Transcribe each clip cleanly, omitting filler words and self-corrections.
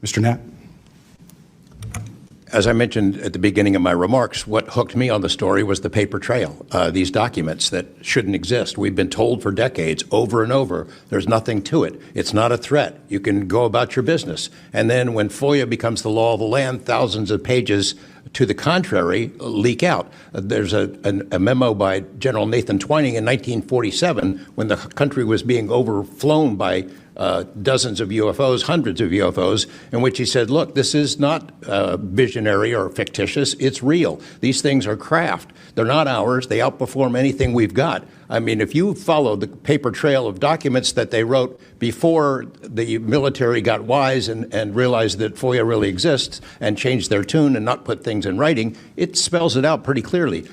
Mr. Knapp. As I mentioned at the beginning of my remarks, what hooked me on the story was the paper trail, these documents that shouldn't exist. We've been told for decades, over and over, there's nothing to it. It's not a threat. You can go about your business. And then when FOIA becomes the law of the land, thousands of pages to the contrary leak out. There's a memo by General Nathan Twining in 1947 when the country was being overflown by dozens of UFOs, hundreds of UFOs, in which he said, look, this is not visionary or fictitious, it's real. These things are craft. They're not ours. They outperform anything we've got. I mean, if you follow the paper trail of documents that they wrote before the military got wise and realized that FOIA really exists and changed their tune and not put things in writing, it spells it out pretty clearly.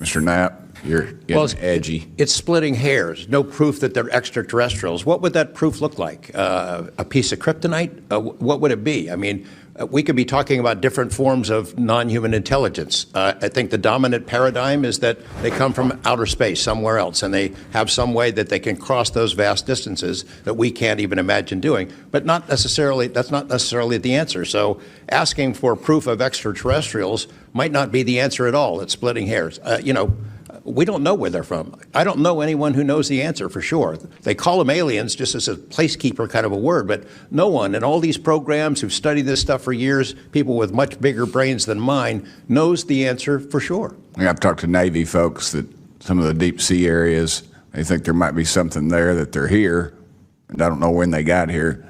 Mr. Knapp, you're getting edgy. It's splitting hairs. No proof that they're extraterrestrials. What would that proof look like? A piece of kryptonite? What would it be? I mean, we could be talking about different forms of non-human intelligence. I think the dominant paradigm is that they come from outer space, somewhere else, and they have some way that they can cross those vast distances that we can't even imagine doing. But not necessarily, that's not necessarily the answer. So asking for proof of extraterrestrials might not be the answer at all. It's splitting hairs. We don't know where they're from. I don't know anyone who knows the answer for sure. They call them aliens just as a placekeeper kind of a word, but no one in all these programs who've studied this stuff for years, people with much bigger brains than mine, knows the answer for sure. I've talked to Navy folks that some of the deep sea areas, they think there might be something there that they're here, and I don't know when they got here.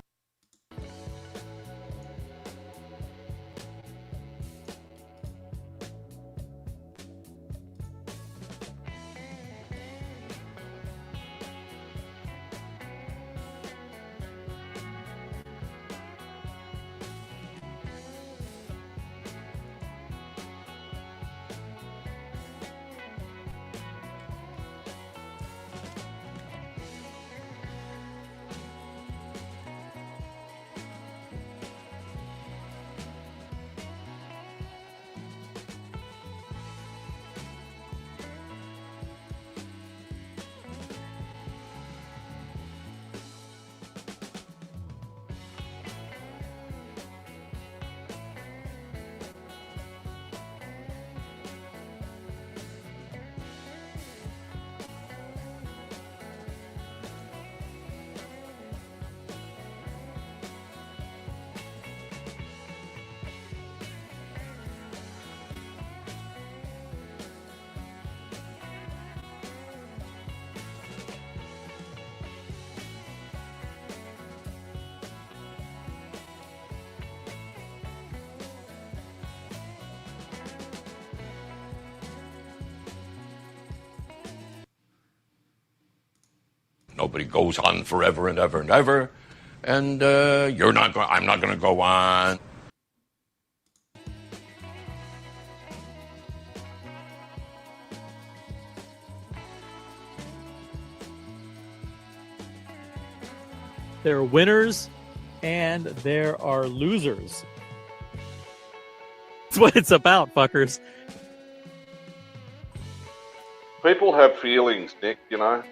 Nobody goes on forever and ever and ever, and I'm not going to go on. There are winners and there are losers. That's what it's about, fuckers. People have feelings, Nick, you know.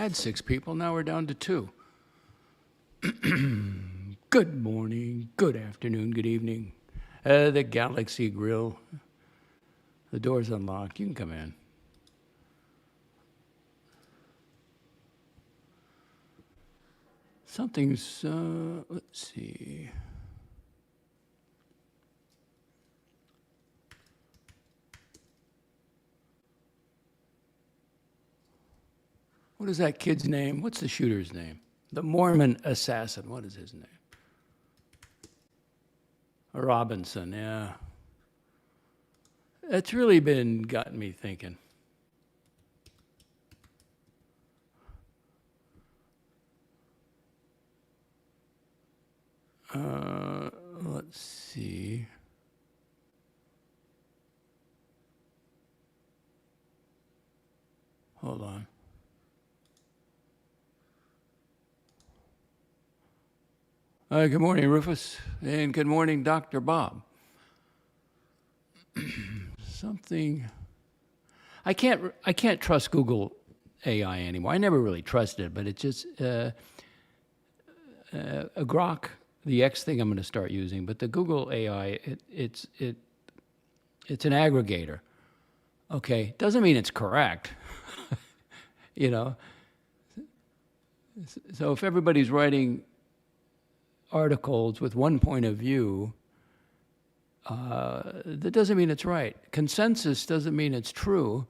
had 6 people, now we're down to 2. Good morning, good afternoon, good evening. The Galaxy Grill. The door's unlocked. You can come in. Something's, let's see. What is that kid's name? What's the shooter's name? The Mormon assassin. What is his name? Robinson, yeah. That's really gotten me thinking. Let's see. Hold on. Good morning, Rufus, and good morning, Dr. Bob. Something. I can't trust Google AI anymore. I never really trusted it, but it just a Grok, the X thing I'm going to start using, but the Google AI, it's an aggregator. Okay, doesn't mean it's correct. You know. So if everybody's writing articles with one point of view, that doesn't mean it's right. Consensus doesn't mean it's true.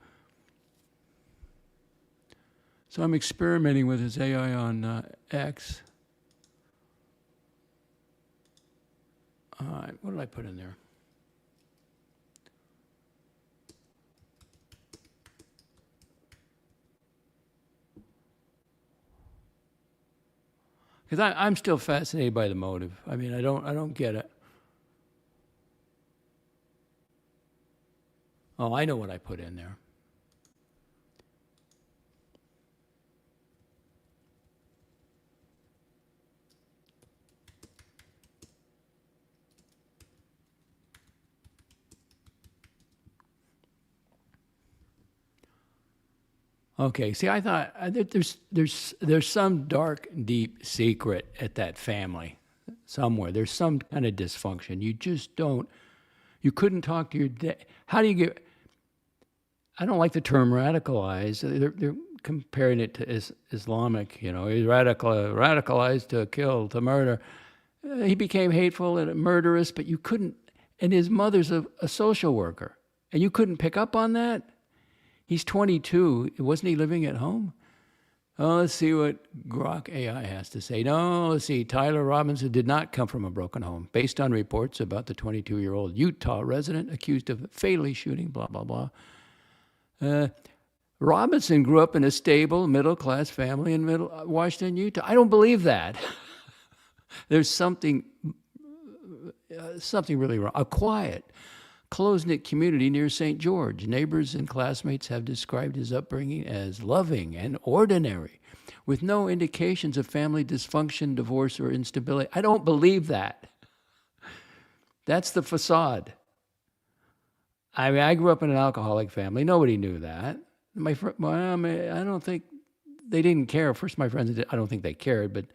So I'm experimenting with his AI on X. All right, what did I put in there? Because I'm still fascinated by the motive. I mean, I don't get it. Oh, I know what I put in there. Okay, see, I thought there's some dark, deep secret at that family somewhere. There's some kind of dysfunction. You just don't. You couldn't talk to your dad. How do you get? I don't like the term radicalized. They're comparing it to Islamic. You know, he's radicalized to kill, to murder. He became hateful and murderous, but you couldn't. And his mother's a social worker, and you couldn't pick up on that. He's 22. Wasn't he living at home? Oh, let's see what Grok AI has to say. No, let's see. Tyler Robinson did not come from a broken home, based on reports about the 22-year-old Utah resident accused of fatally shooting, blah, blah, blah. Robinson grew up in a stable, middle-class family in Washington, Utah. I don't believe that. There's something really wrong. A quiet, close-knit community near St. George. Neighbors and classmates have described his upbringing as loving and ordinary, with no indications of family dysfunction, divorce, or instability. I don't believe that. That's the facade. I mean, I grew up in an alcoholic family. Nobody knew that. My mom, I don't think they didn't care. First, my friends, I don't think they cared, but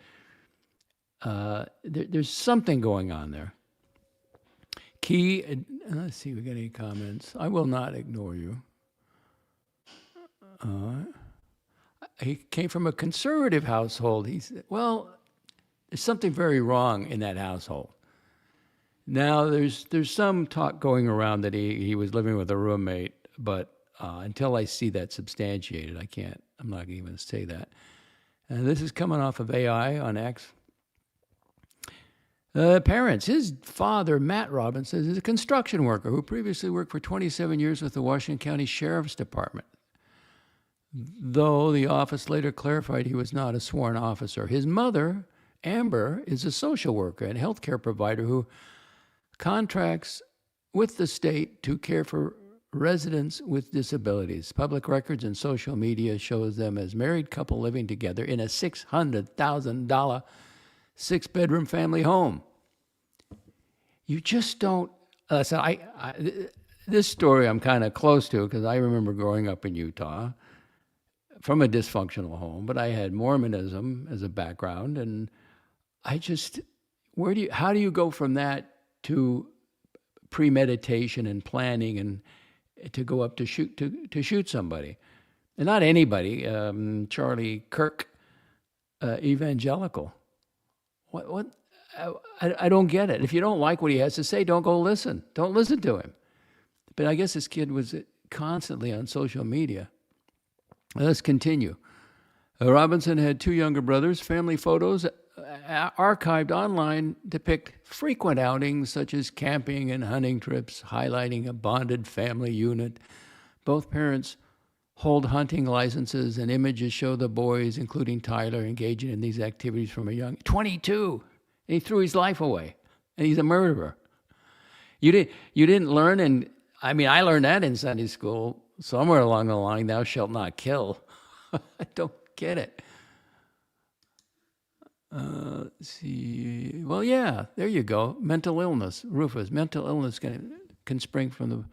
there's something going on there. Let's see if we got any comments. I will not ignore you. He came from a conservative household. He said, well, there's something very wrong in that household. Now, there's some talk going around that he was living with a roommate, but until I see that substantiated, I'm not even going to say that. And this is coming off of AI on X. Parents, his father, Matt Robinson, is a construction worker who previously worked for 27 years with the Washington County Sheriff's Department, though the office later clarified he was not a sworn officer. His mother, Amber, is a social worker and healthcare provider who contracts with the state to care for residents with disabilities. Public records and social media shows them as married couple living together in a $600,000 six-bedroom family home. You just don't. This story I'm kind of close to because I remember growing up in Utah. from a dysfunctional home, but I had Mormonism as a background, and I just, how do you go from that to premeditation and planning and to go up to shoot somebody? And not anybody, Charlie Kirk, evangelical. What? I don't get it. If you don't like what he has to say, don't go listen. Don't listen to him. But I guess this kid was constantly on social media. Let's continue. Robinson had 2 younger brothers. Family photos archived online depict frequent outings such as camping and hunting trips, highlighting a bonded family unit. Both parents hold hunting licenses, and images show the boys, including Tyler, engaging in these activities from a young 22. And he threw his life away, and he's a murderer. You didn't learn, and I mean, I learned that in Sunday school somewhere along the line. Thou shalt not kill. I don't get it. Let's see. Well, yeah, there you go. Mental illness, Rufus. Mental illness can spring from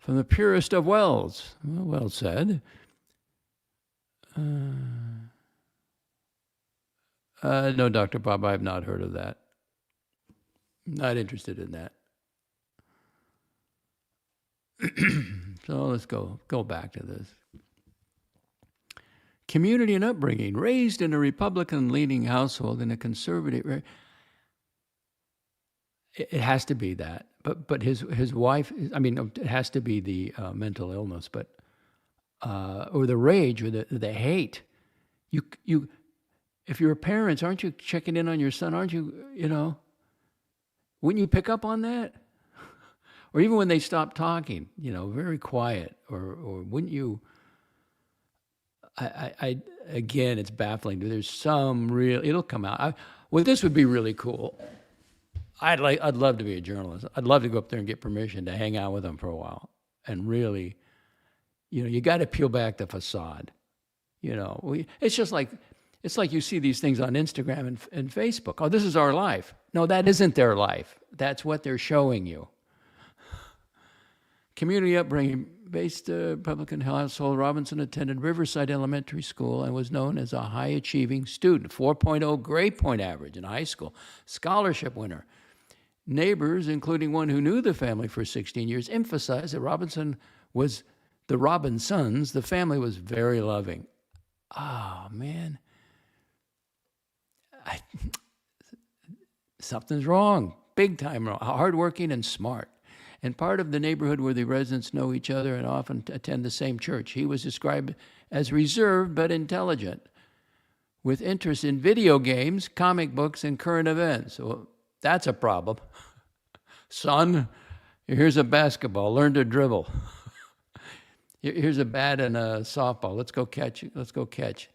the purest of wells. Well said. No, Dr. Bob, I have not heard of that. Not interested in that. So let's go back to this. Community and upbringing. Raised in a Republican-leaning household in a conservative... It has to be that. But his wife... I mean, it has to be the mental illness, but... or the rage, or the hate. You if you're parents, aren't you checking in on your son? Aren't you, wouldn't you pick up on that? Or even when they stop talking, very quiet, or wouldn't you? Again, it's baffling. There's some real. It'll come out. This would be really cool. I'd love to be a journalist. I'd love to go up there and get permission to hang out with them for a while, and really, you got to peel back the facade. It's just like. It's like you see these things on Instagram and Facebook. Oh, this is our life. No, that isn't their life. That's what they're showing you. Community upbringing. Based Republican household, Robinson attended Riverside Elementary School and was known as a high-achieving student. 4.0 grade point average in high school. Scholarship winner. Neighbors, including one who knew the family for 16 years, emphasized that Robinson was the Robinsons. The family was very loving. Oh, man. Something's wrong, big time wrong. Hardworking and smart, and part of the neighborhood where the residents know each other and often attend the same church. He was described as reserved but intelligent, with interest in video games, comic books, and current events. Well, that's a problem. Son, here's a basketball. Learn to dribble. Here's a bat and a softball. Let's go catch.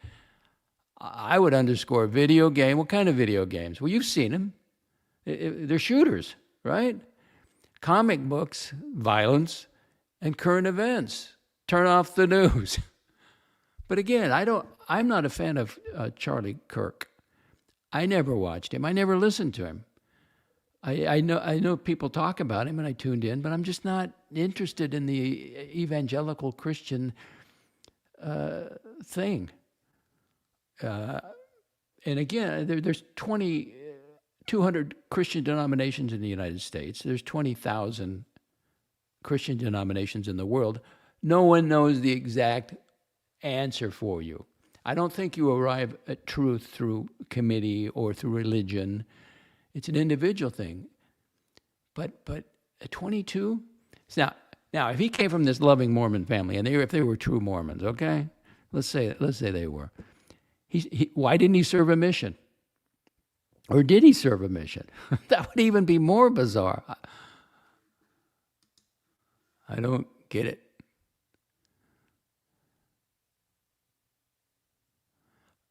I would underscore video game. What kind of video games? Well, you've seen them. They're shooters, right? Comic books, violence, and current events. Turn off the news. But again, I'm not a fan of Charlie Kirk. I never watched him. I never listened to him. I know people talk about him, and I tuned in, but I'm just not interested in the evangelical Christian thing. And again, there's 200 Christian denominations in the United States. There's 20,000 Christian denominations in the world. No one knows the exact answer for you. I don't think you arrive at truth through committee or through religion. It's an individual thing. But at 22, now if he came from this loving Mormon family, and if they were true Mormons, okay, let's say they were. Why didn't he serve a mission? Or did he serve a mission? That would even be more bizarre. I don't get it.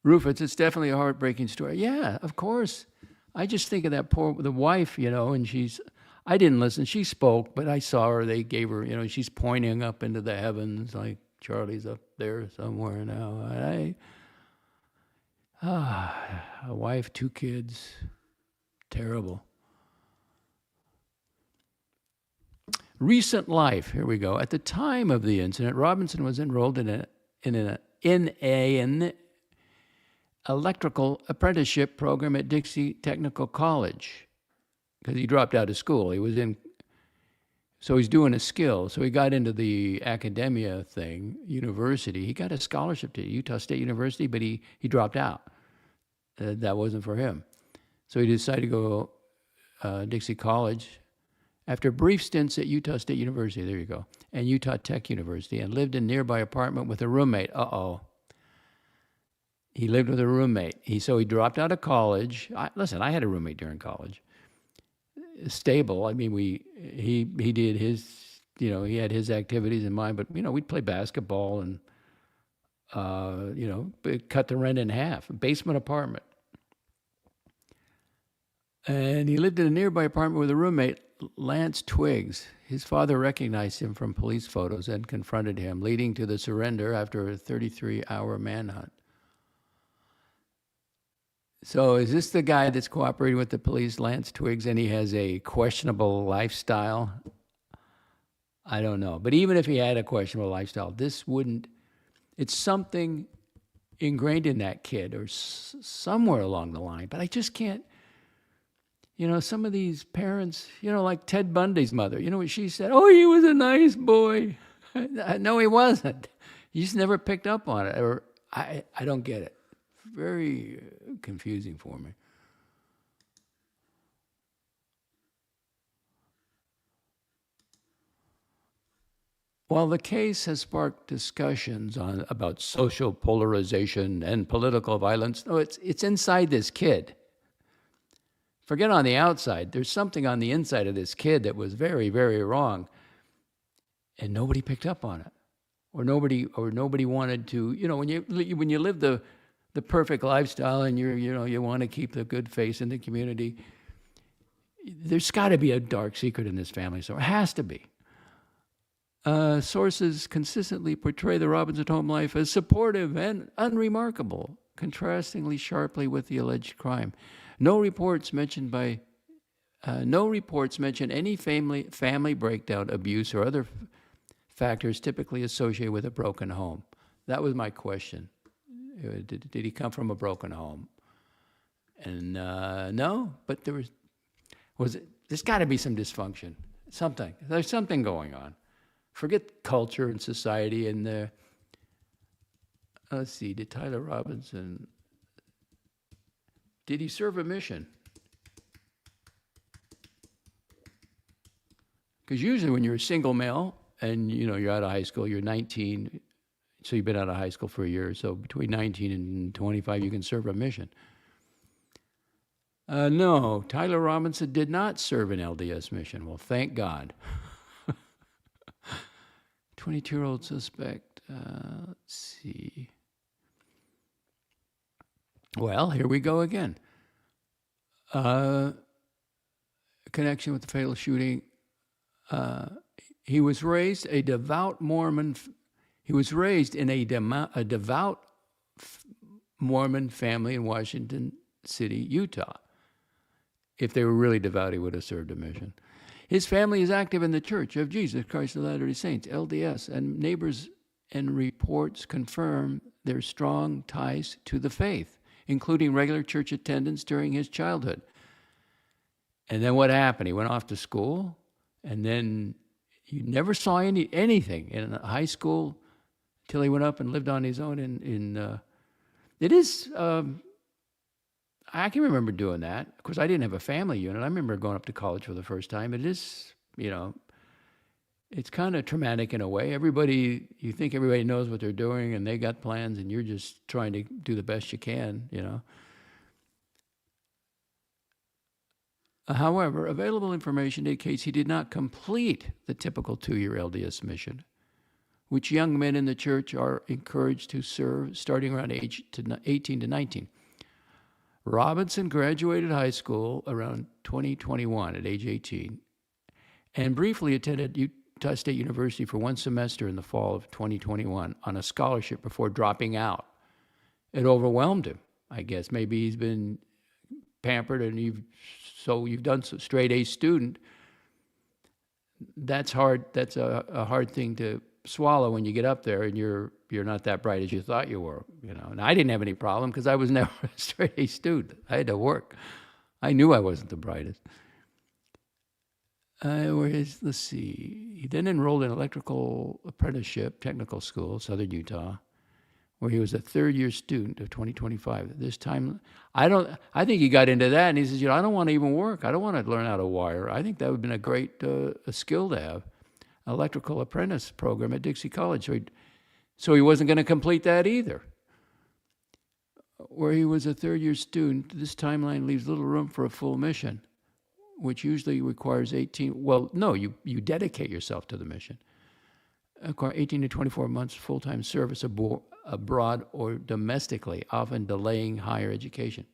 Rufus, it's definitely a heartbreaking story. Yeah, of course. I just think of the wife, and I didn't listen. She spoke, but I saw her. They gave her, she's pointing up into the heavens like Charlie's up there somewhere now. A wife, 2 kids. Terrible. Recent life. Here we go. At the time of the incident, Robinson was enrolled in an electrical apprenticeship program at Dixie Technical College because he dropped out of school. So he's doing a skill. So he got into the academia thing, university. He got a scholarship to Utah State University, but he dropped out. That wasn't for him. So he decided to go Dixie College after brief stints at Utah State University, there you go, and Utah Tech University, and lived in a nearby apartment with a roommate. He lived with a roommate. So he dropped out of college. Listen, I had a roommate during college. Stable. I mean, he did his, he had his activities in mind, but, we'd play basketball and, cut the rent in half, a basement apartment. And he lived in a nearby apartment with a roommate, Lance Twiggs. His father recognized him from police photos and confronted him, leading to the surrender after a 33-hour manhunt. So is this the guy that's cooperating with the police, Lance Twiggs, and he has a questionable lifestyle? I don't know. But even if he had a questionable lifestyle, it's something ingrained in that kid or somewhere along the line. But I just can't, some of these parents, like Ted Bundy's mother, you know what she said? Oh, he was a nice boy. No, he wasn't. You just never picked up on it. Or I don't get it. Very confusing for me. While the case has sparked discussions about social polarization and political violence, no, it's inside this kid. Forget on the outside. There's something on the inside of this kid that was very, very wrong, and nobody picked up on it, or nobody wanted to. When you live the perfect lifestyle and you want to keep the good face in the community, there's got to be a dark secret in this family. So it has to be. Sources consistently portray the Robinson home life as supportive and unremarkable, contrastingly sharply with the alleged crime. No reports mention any family breakdown, abuse, or other factors typically associated with a broken home. That was my question. Did he come from a broken home? And no, but there's got to be some dysfunction. There's something going on. Forget culture and society and let's see, did Tyler Robinson, did he serve a mission? Because usually when you're a single male and you're out of high school, you're 19, so you've been out of high school for a year, so between 19 and 25 you can serve a mission. No, Tyler Robinson did not serve an LDS mission. Well, thank God. 22-year-old suspect, let's see. Well, here we go again. Connection with the fatal shooting. He was raised a devout Mormon. He was raised in a devout Mormon family in Washington City, Utah. If they were really devout, he would have served a mission. His family is active in the Church of Jesus Christ of Latter-day Saints, LDS, and neighbors and reports confirm their strong ties to the faith, including regular church attendance during his childhood. And then what happened? He went off to school, and then you never saw anything in high school until he went up and lived on his own it is... I can remember doing that. Of course, I didn't have a family unit. I remember going up to college for the first time. It is, it's kind of traumatic in a way. You think everybody knows what they're doing and they got plans and you're just trying to do the best you can, However, available information indicates he did not complete the typical 2-year LDS mission, which young men in the church are encouraged to serve starting around age 18 to 19. Robinson graduated high school around 2021 at age 18 and briefly attended Utah State University for one semester in the fall of 2021 on a scholarship before dropping out. It overwhelmed him, I guess. Maybe he's been pampered and you've done straight A student. That's hard. That's a hard thing to swallow when you get up there and you're you're not that bright as you thought you were, And I didn't have any problem because I was never a straight A student. I had to work. I knew I wasn't the brightest. Let's see. He then enrolled in electrical apprenticeship, technical school, Southern Utah, where he was a third-year student of 2025. This time, I think he got into that, and he says, I don't want to even work. I don't want to learn how to wire. I think that would have been a great a skill to have, electrical apprentice program at Dixie College. So he wasn't going to complete that either. Where he was a third-year student, this timeline leaves little room for a full mission, which usually requires 18, well, no, you dedicate yourself to the mission. 18 to 24 months full-time service abroad or domestically, often delaying higher education.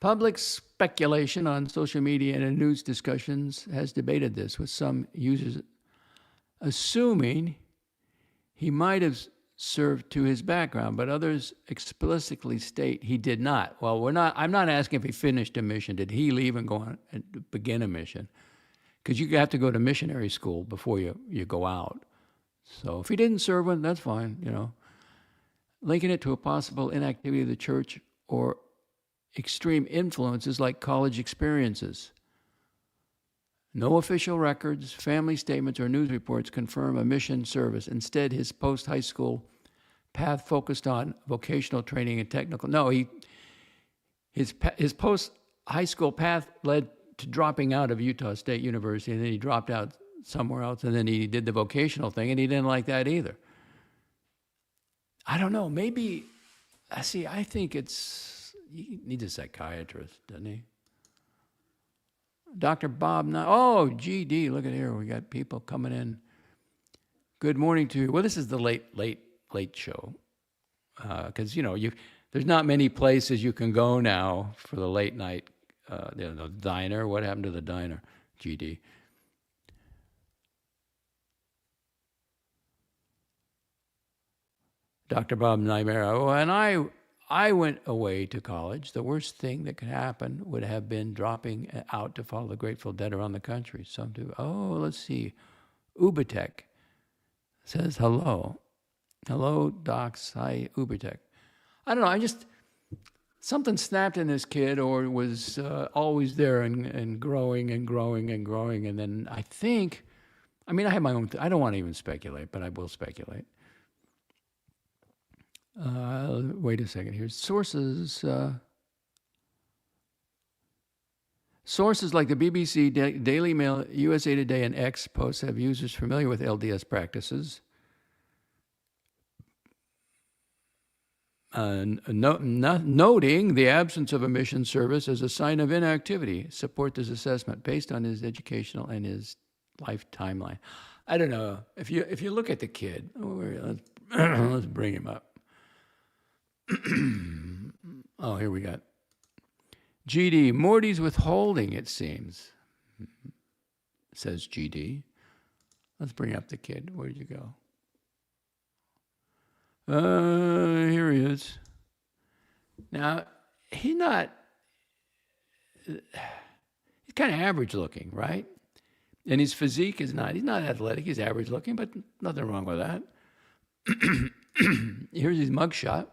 Public speculation on social media and in news discussions has debated this, with some users assuming he might have served to his background, but others explicitly state he did not. Well, I'm not asking if he finished a mission. Did he leave and go on and begin a mission? Because you have to go to missionary school before you go out. So if he didn't serve one, that's fine, Linking it to a possible inactivity of the church or extreme influences like college experiences. No official records, family statements, or news reports confirm a mission service. Instead, his post-high school path focused on vocational training and technical. No, his post-high school path led to dropping out of Utah State University, and then he dropped out somewhere else, and then he did the vocational thing, and he didn't like that either. I don't know. Maybe, I think he needs a psychiatrist, doesn't he? Dr. Bob, GD, look at here. We got people coming in. Good morning to you. Well, this is the late show. Because, there's not many places you can go now for the late night. The diner. What happened to the diner? GD. Dr. Bob Nightmare. And I went away to college. The worst thing that could happen would have been dropping out to follow the Grateful Dead around the country. Some do. Let's see. Ubertech says hello. Hello, docs. Hi, Ubertech. I don't know. Something snapped in this kid, or was always there and growing and growing and growing. And then I have my own. I don't want to even speculate, but I will speculate. Wait a second here. Sources like the BBC, Daily Mail, USA Today, and X posts have users familiar with LDS practices. Noting the absence of a mission service as a sign of inactivity, support this assessment based on his educational and his life timeline. I don't know. If you look at the kid, let's bring him up. Here we got GD. Mortys withholding, it seems, says GD. Let's bring up the kid. Where did you go? Here he is. Now, he's kind of average looking, right? And his physique he's not athletic, he's average looking, but nothing wrong with that. Here's his mugshot.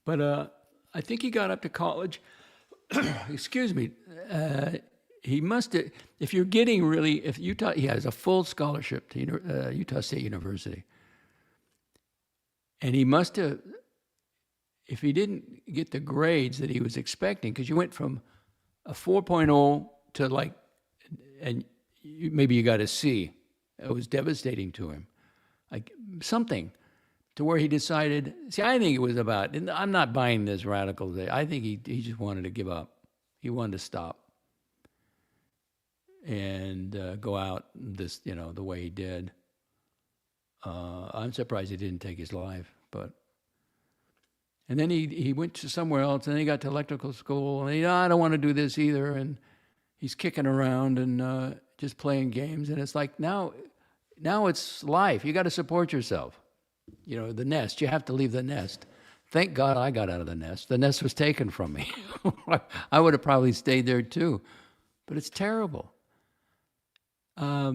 But I think he got up to college. Excuse me. He must have, if Utah, he has a full scholarship to Utah State University. And he must have, if he didn't get the grades that he was expecting, because you went from a 4.0 to maybe you got a C. It was devastating to him. Something to where he decided, I think it was about, and I'm not buying this radical thing. I think he just wanted to give up. He wanted to stop and go out the way he did. I'm surprised he didn't take his life, and then he went to somewhere else, and then he got to electrical school, and I don't want to do this either, and he's kicking around and just playing games, and it's like now it's life. You got to support yourself. The nest. You have to leave the nest. Thank God I got out of the nest. The nest was taken from me. I would have probably stayed there too, but it's terrible. I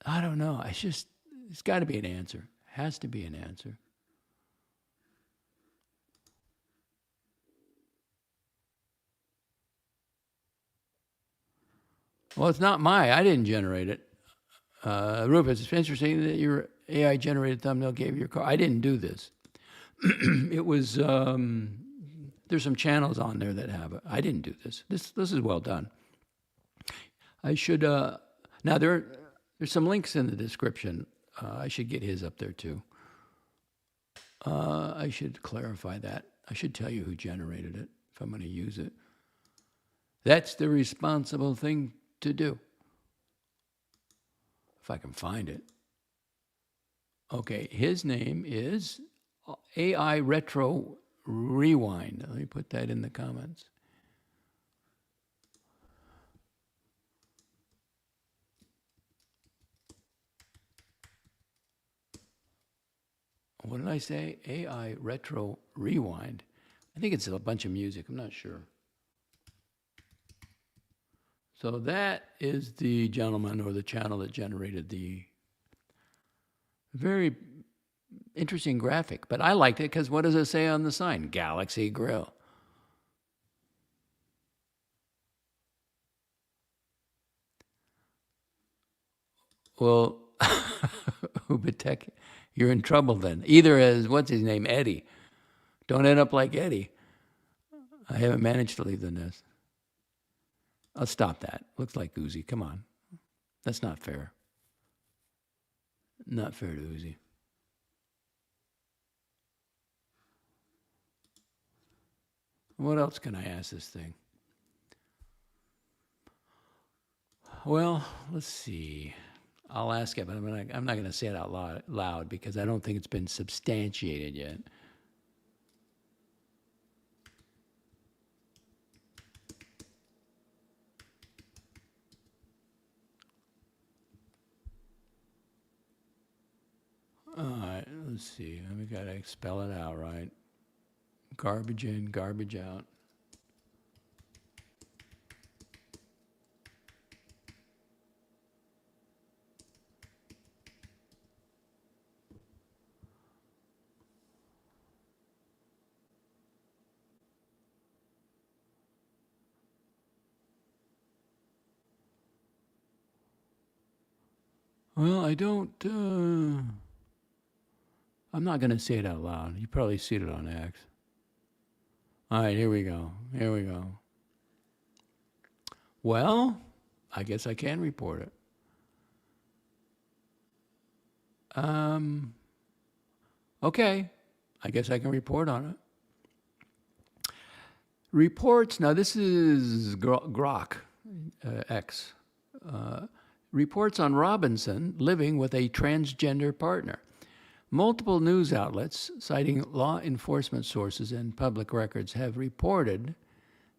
don't know. It's There's got to be an answer. Has to be an answer. Well, it's not I didn't generate it. Rufus, it's interesting that your AI generated thumbnail gave you your car. I didn't do this. It was, there's some channels on there that have it. I didn't do this. This is well done. I should, now there's some links in the description. I should get his up there too. I should clarify that. I should tell you who generated it if I'm going to use it. That's the responsible thing to do. If I can find it. Okay, his name is AI Retro Rewind. Let me put that in the comments. What did I say? AI Retro Rewind. I think it's a bunch of music. I'm not sure. So that is the gentleman or the channel that generated the very interesting graphic. But I liked it because what does it say on the sign? Galaxy Grill. Well, Ubitek, you're in trouble then. Either as, what's his name, Eddie. Don't end up like Eddie. I haven't managed to leave the nest. I'll stop that. Looks like Uzi. Come on. That's not fair. Not fair to Uzi. What else can I ask this thing? Well, let's see. I'll ask it, but I'm not going to say it out loud because I don't think it's been substantiated yet. All right, let's see. We got to spell it out right. Garbage in, garbage out. Well, I don't, I'm not going to say it out loud. You probably see it on X. All right, here we go. Here we go. Well, I guess I can report it. Okay, I guess I can report on it. Reports, now this is Grok X. Reports on Robinson living with a transgender partner. Multiple news outlets, citing law enforcement sources and public records, have reported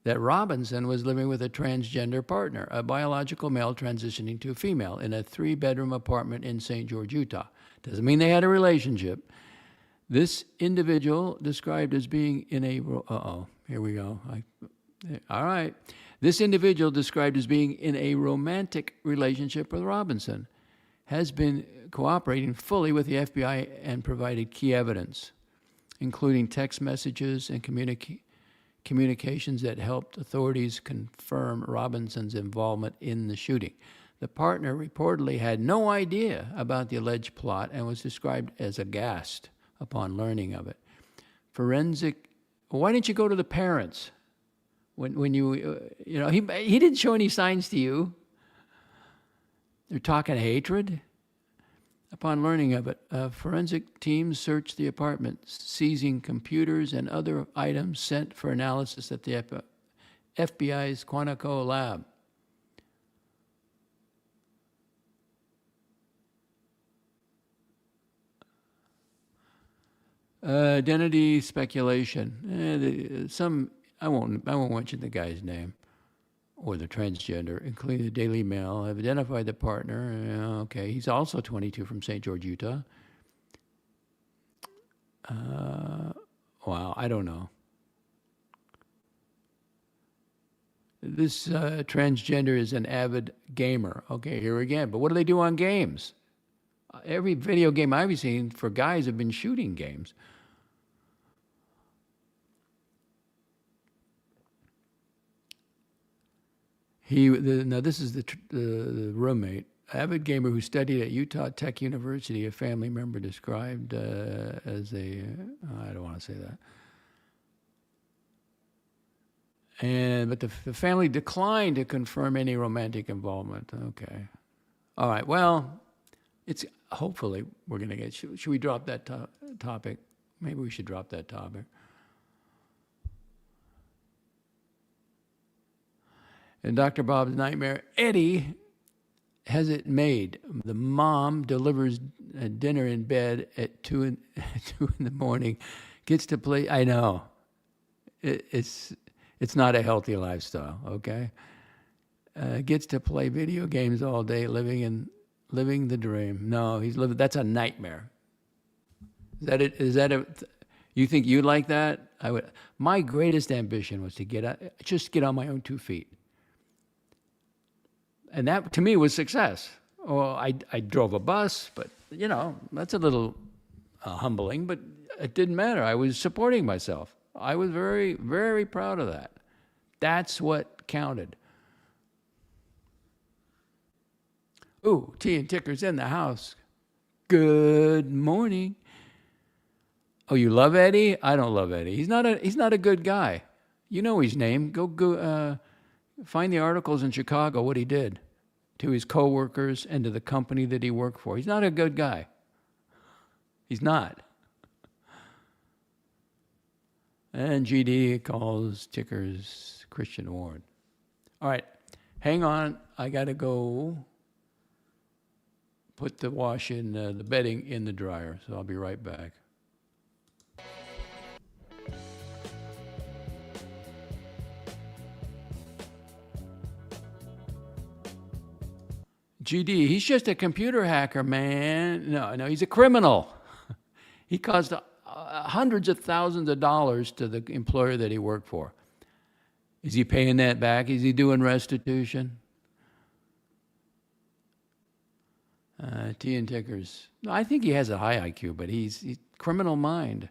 that Robinson was living with a transgender partner, a biological male transitioning to a female, in a 3-bedroom apartment in St. George, Utah. Doesn't mean they had a relationship. This individual described as being in a... here we go. All right. This individual described as being in a romantic relationship with Robinson has been cooperating fully with the FBI and provided key evidence, including text messages and communications that helped authorities confirm Robinson's involvement in the shooting. The partner reportedly had no idea about the alleged plot and was described as aghast upon learning of it. Forensic, why didn't you go to the parents when you, he didn't show any signs to you. They're talking hatred. Upon learning of it, forensic teams searched the apartment, seizing computers and other items sent for analysis at the FBI's Quantico lab. Identity speculation. I won't mention the guy's name or the transgender, including the Daily Mail, have identified the partner. Okay, he's also 22 from St. George, Utah. Wow, I don't know. This transgender is an avid gamer. Okay, here again. But what do they do on games? Every video game I've seen for guys have been shooting games. Now this is the roommate, avid gamer who studied at Utah Tech University. A family member described as a, I don't want to say that. But the family declined to confirm any romantic involvement. Okay, all right. Well, hopefully we're gonna get. Should we drop that topic? Maybe we should drop that topic. And Dr. Bob's nightmare, Eddie has it made. The mom delivers dinner in bed at 2 in the morning, gets to play. I know. It's not a healthy lifestyle, okay? Gets to play video games all day, living the dream. No, that's a nightmare. Is that it? You think you like that? My greatest ambition was to get on my own 2 feet. And that, to me, was success. I drove a bus, but, that's a little humbling, but it didn't matter. I was supporting myself. I was very, very proud of that. That's what counted. Ooh, Tea and Ticker's in the house. Good morning. Oh, you love Eddie? I don't love Eddie. He's not a good guy. You know his name. Go find the articles in Chicago, what he did to his coworkers and to the company that he worked for. He's not a good guy. He's not. And GD calls Ticker's Christian Ward. All right, hang on. I got to go put the the bedding in the dryer, so I'll be right back. GD, he's just a computer hacker, man. No, he's a criminal. He caused hundreds of thousands of dollars to the employer that he worked for. Is he paying that back? Is he doing restitution? Tea and Tickers. No, I think he has a high IQ, but he's criminal mind.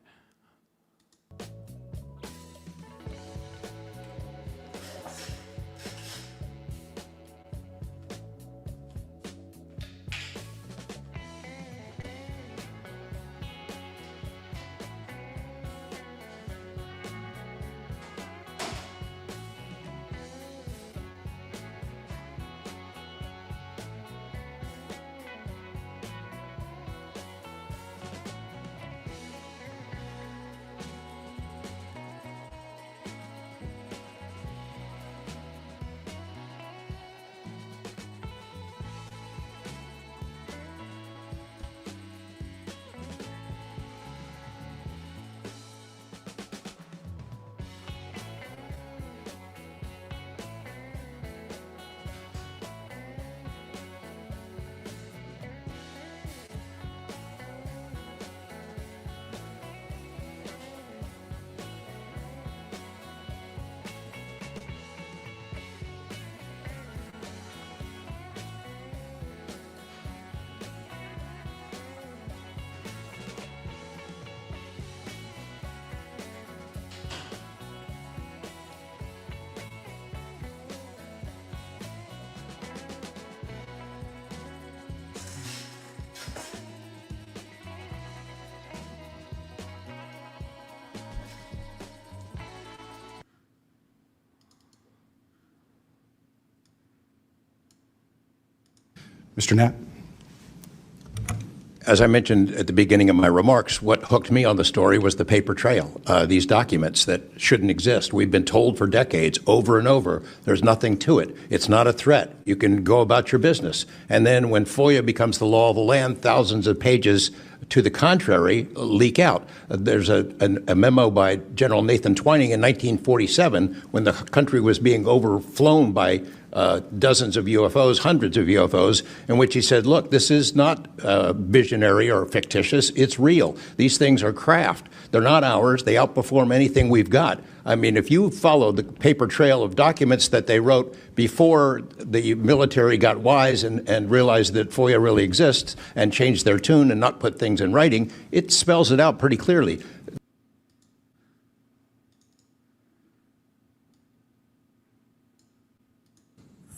Mr. Knapp? As I mentioned at the beginning of my remarks, what hooked me on the story was the paper trail, these documents that shouldn't exist. We've been told for decades, over and over, there's nothing to it. It's not a threat. You can go about your business. And then when FOIA becomes the law of the land, thousands of pages to the contrary leak out. There's a memo by General Nathan Twining in 1947 when the country was being overflown by dozens of UFOs, hundreds of UFOs, in which he said, look, this is not visionary or fictitious. It's real. These things are craft. They're not ours. They outperform anything we've got. I mean, if you follow the paper trail of documents that they wrote before the military got wise and realized that FOIA really exists and changed their tune and not put things in writing, it spells it out pretty clearly.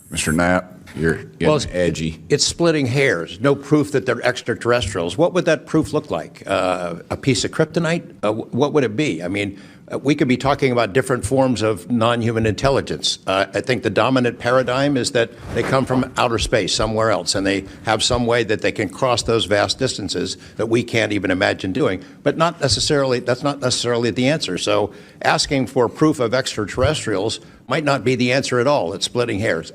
Mr. Knapp, you're getting edgy. It's splitting hairs. No proof that they're extraterrestrials. What would that proof look like? A piece of kryptonite? What would it be? I mean, we could be talking about different forms of non-human intelligence. I think the dominant paradigm is that they come from outer space, somewhere else, and they have some way that they can cross those vast distances that we can't even imagine doing. But not necessarily, that's not necessarily the answer. So asking for proof of extraterrestrials might not be the answer at all. It's splitting hairs.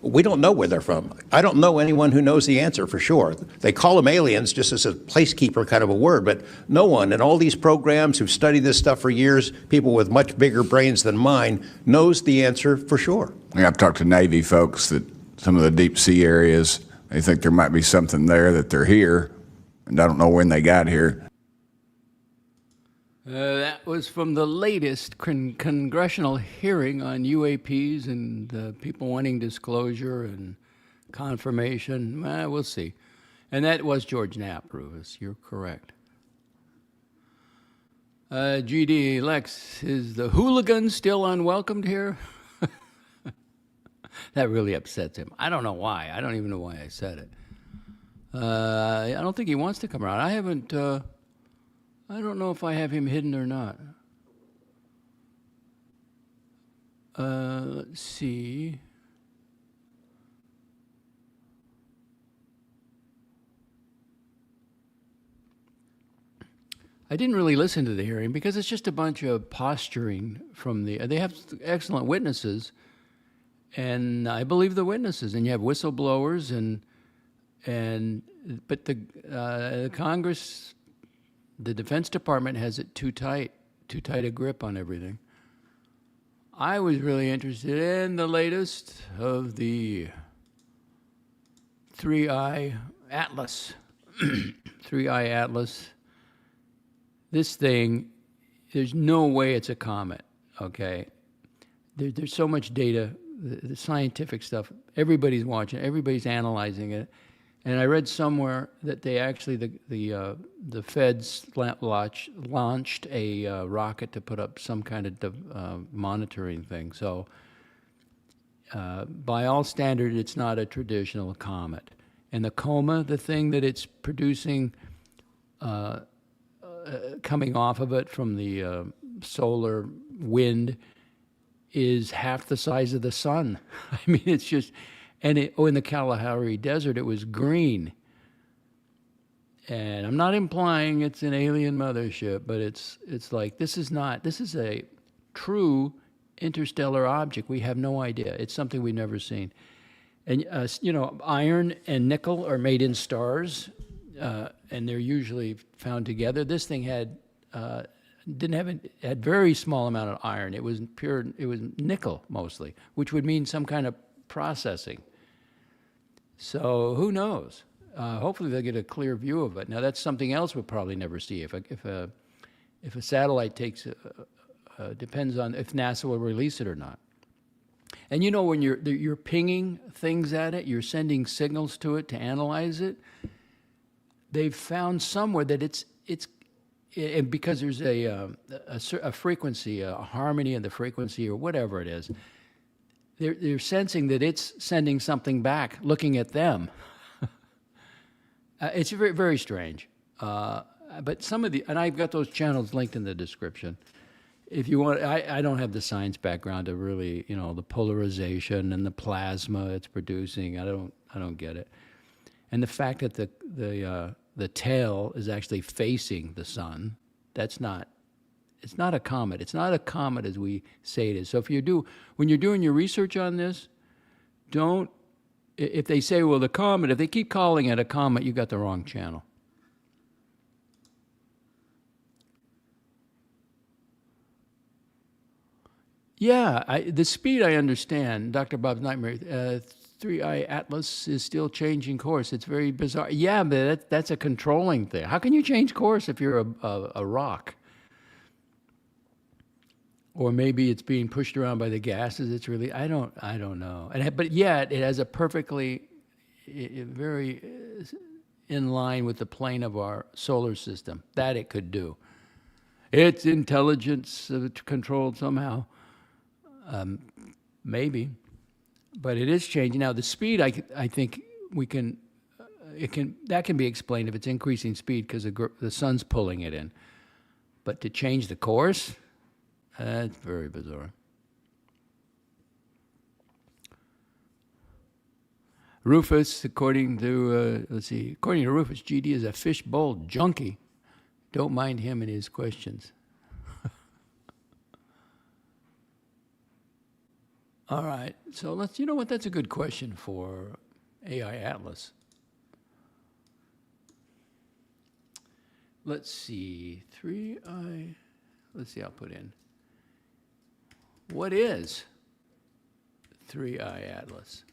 We don't know where they're from. I don't know anyone who knows the answer for sure. They call them aliens just as a placekeeper kind of a word, but no one in all these programs who've studied this stuff for years, people with much bigger brains than mine, knows the answer for sure. I've talked to Navy folks that some of the deep sea areas, they think there might be something there, that they're here, and I don't know when they got here. That was from the latest congressional hearing on UAPs and people wanting disclosure and confirmation. We'll see. And that was George Knapp, Rufus. You're correct. GD Lex, is the hooligan still unwelcomed here? That really upsets him. I don't know why. I don't even know why I said it. I don't think he wants to come around. I don't know if I have him hidden or not. Let's see. I didn't really listen to the hearing because it's just a bunch of posturing from they have excellent witnesses, and I believe the witnesses, and you have whistleblowers but the Congress, the Defense Department has it too tight a grip on everything. I was really interested in the latest of the 3-Eye Atlas. 3-Eye Atlas. This thing, there's no way it's a comet, okay? There's so much data, the scientific stuff, everybody's watching, everybody's analyzing it. And I read somewhere that they actually, the feds launched a rocket to put up some kind of monitoring thing. So by all standards, it's not a traditional comet. And the coma, the thing that it's producing, coming off of it from the solar wind, is half the size of the sun. I mean, it's just... And in the Kalahari Desert, it was green. And I'm not implying it's an alien mothership, but it's like, this is a true interstellar object. We have no idea. It's something we've never seen. And, iron and nickel are made in stars, and they're usually found together. This thing had very small amount of iron. It was nickel mostly, which would mean some kind of processing. So who knows? Hopefully they'll get a clear view of it. Now that's something else we'll probably never see. If a satellite depends on if NASA will release it or not. And when you're pinging things at it, you're sending signals to it to analyze it. They've found somewhere that it's because there's a frequency, a harmony in the frequency or whatever it is. They're sensing that it's sending something back, looking at them. It's very, very strange. But some of and I've got those channels linked in the description. If you want, I don't have the science background to really, the polarization and the plasma it's producing. I don't get it. And the fact that the tail is actually facing the sun, it's not a comet. It's not a comet as we say it is. So when you're doing your research on this, if they say, well, the comet, if they keep calling it a comet, you got the wrong channel. Yeah, the speed I understand. Dr. Bob's nightmare. 3i Atlas is still changing course. It's very bizarre. Yeah, but that's a controlling thing. How can you change course if you're a rock? Or maybe it's being pushed around by the gases. It's really I don't know. But yet it has a perfectly very in line with the plane of our solar system that it could do. It's intelligence controlled somehow. Maybe. But it is changing. Now, the speed, I think we can, that can be explained if it's increasing speed because the sun's pulling it in. But to change the course, that's very bizarre. Rufus, according to Rufus, GD is a fishbowl junkie. Don't mind him and his questions. All right, so you know what, that's a good question for AI Atlas. Let's see, I'll put in. What is 3i Atlas?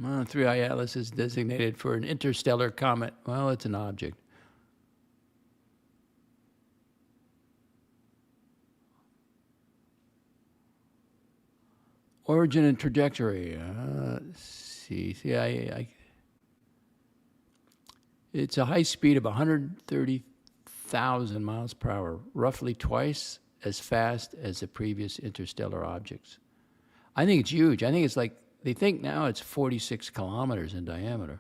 Well, 3i Atlas is designated for an interstellar comet. Well, it's an object. Origin and trajectory. Let's see. It's a high speed of 130,000 miles per hour, roughly twice as fast as the previous interstellar objects. I think it's huge. I think it's like, they think now it's 46 kilometers in diameter.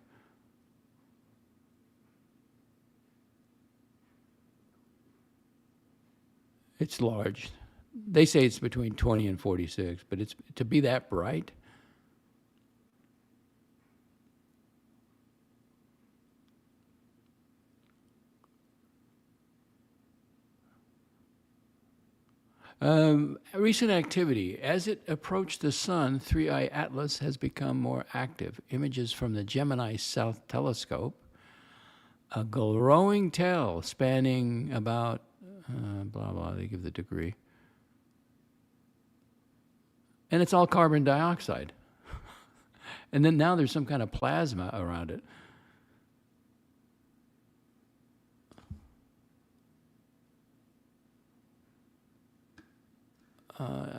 It's large. They say it's between 20 and 46, but it's to be that bright. Recent activity. As it approached the sun, 3i Atlas has become more active. Images from the Gemini South Telescope. A glowing tail spanning about, blah, blah, they give the degree. And it's all carbon dioxide. And then now there's some kind of plasma around it.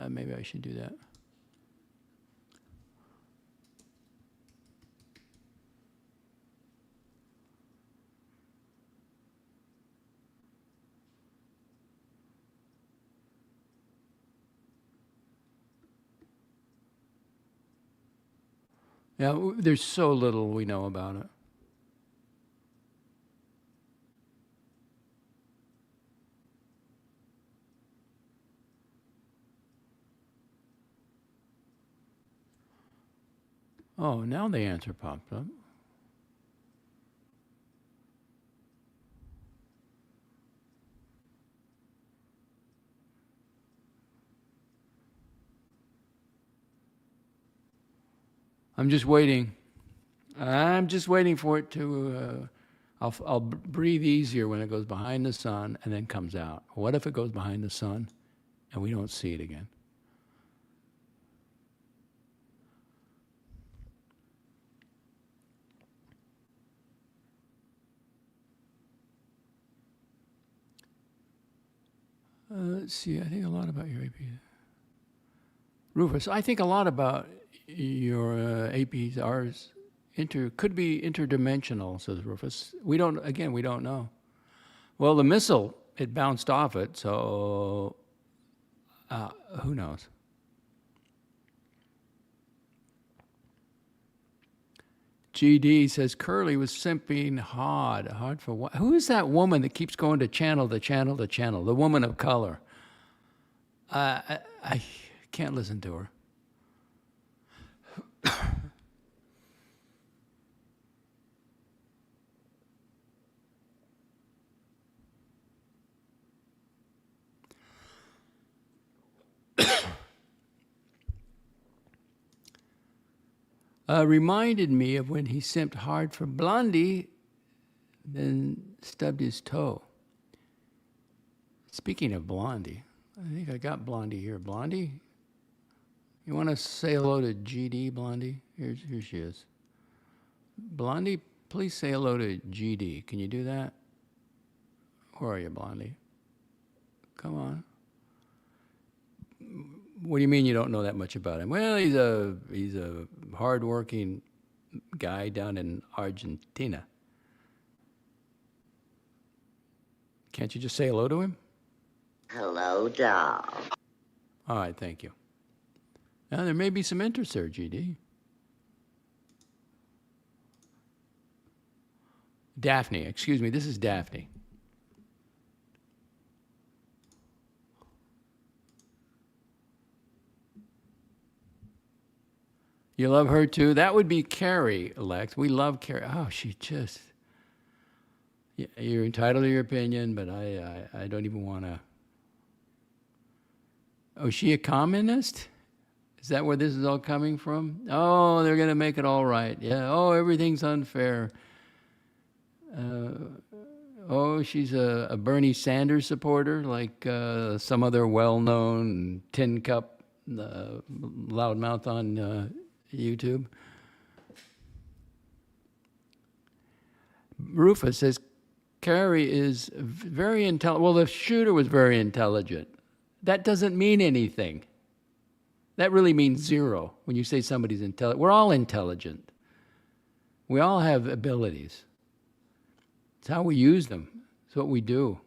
Maybe I should do that. Yeah, there's so little we know about it. Oh, now the answer popped up. I'm just waiting. I'm just waiting for it to, I'll breathe easier when it goes behind the sun and then comes out. What if it goes behind the sun and we don't see it again? Let's see, I think a lot about your AP. Rufus, I think a lot about your APs. Ours could be interdimensional, says Rufus. We don't know. Well, the missile, it bounced off it, so who knows? GD says Curly was simping hard for what? Who is that woman that keeps going to channel to channel to channel? The woman of color. I can't listen to her. reminded me of when he simped hard for Blondie, then stubbed his toe. Speaking of Blondie, I think I got Blondie here. Blondie, you want to say hello to GD, Blondie? Here she is. Blondie, please say hello to GD. Can you do that? Where are you, Blondie? Come on. What do you mean you don't know that much about him? Well, he's a hardworking guy down in Argentina. Can't you just say hello to him? Hello, doll. All right, thank you. Now, there may be some interest there, GD. Daphne, excuse me, this is Daphne. You love her too? That would be Carrie, Lex. We love Carrie. Oh, she just... You're entitled to your opinion, but I don't even want to... Oh, is she a communist? Is that where this is all coming from? Oh, they're going to make it all right. Yeah, oh, everything's unfair. Oh, she's a Bernie Sanders supporter, like some other well-known tin cup loudmouth on YouTube. Rufus says, Carrie is very intelligent. Well, the shooter was very intelligent. That doesn't mean anything. That really means zero when you say somebody's intelligent. We're all intelligent. We all have abilities. It's how we use them. It's what we do.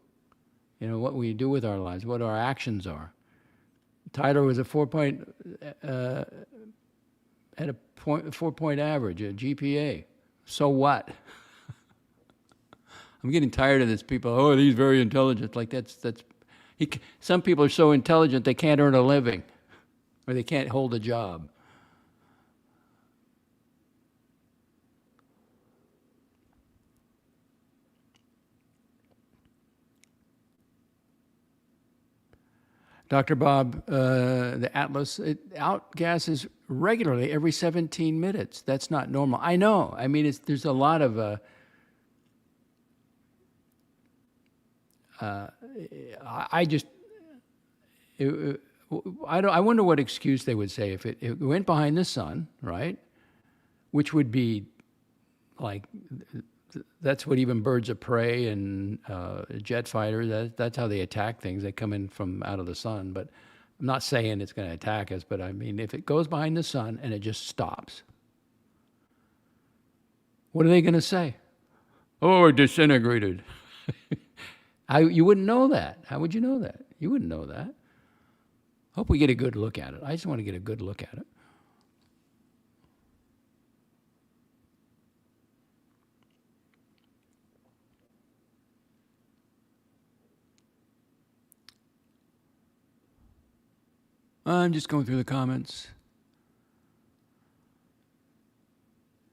You know, what we do with our lives, what our actions are. Tyler was a 4-point average, a GPA. So what? I'm getting tired of this people. Oh, he's very intelligent. Like some people are so intelligent they can't earn a living, or they can't hold a job. Dr. Bob, the Atlas, it outgasses regularly every 17 minutes. That's not normal. I know. I mean, there's a lot of... I wonder what excuse they would say if it went behind the sun, right? Which would be like, that's what even birds of prey and jet fighters, that's how they attack things. They come in from out of the sun, but I'm not saying it's going to attack us, but I mean, if it goes behind the sun and it just stops, what are they going to say? Oh, it disintegrated. You wouldn't know that. How would you know that? You wouldn't know that. Hope we get a good look at it. I just want to get a good look at it. I'm just going through the comments.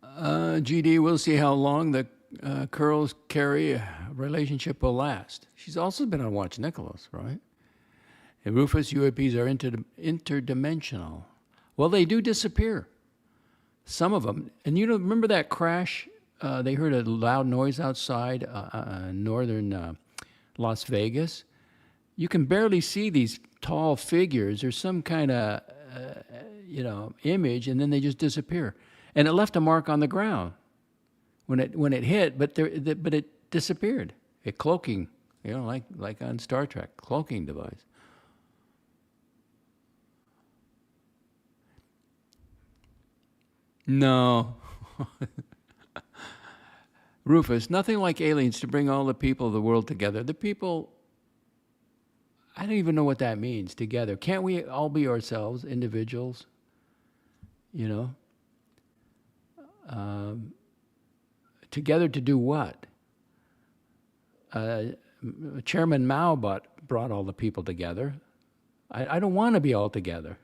GD, we'll see how long the Curls Carrie relationship will last. She's also been on Watch Nicholas, right? And Rufus, UAPs are interdimensional. Well, they do disappear. Some of them. And you know, remember that crash? They heard a loud noise outside northern Las Vegas. You can barely see these tall figures. There's some kind of, image, and then they just disappear. And it left a mark on the ground when it hit, but it disappeared. A cloaking, like on Star Trek, cloaking device. No. Rufus, nothing like aliens to bring all the people of the world together. The people, I don't even know what that means, together. Can't we all be ourselves, individuals? Together to do what? Chairman Mao brought all the people together. I don't want to be all together.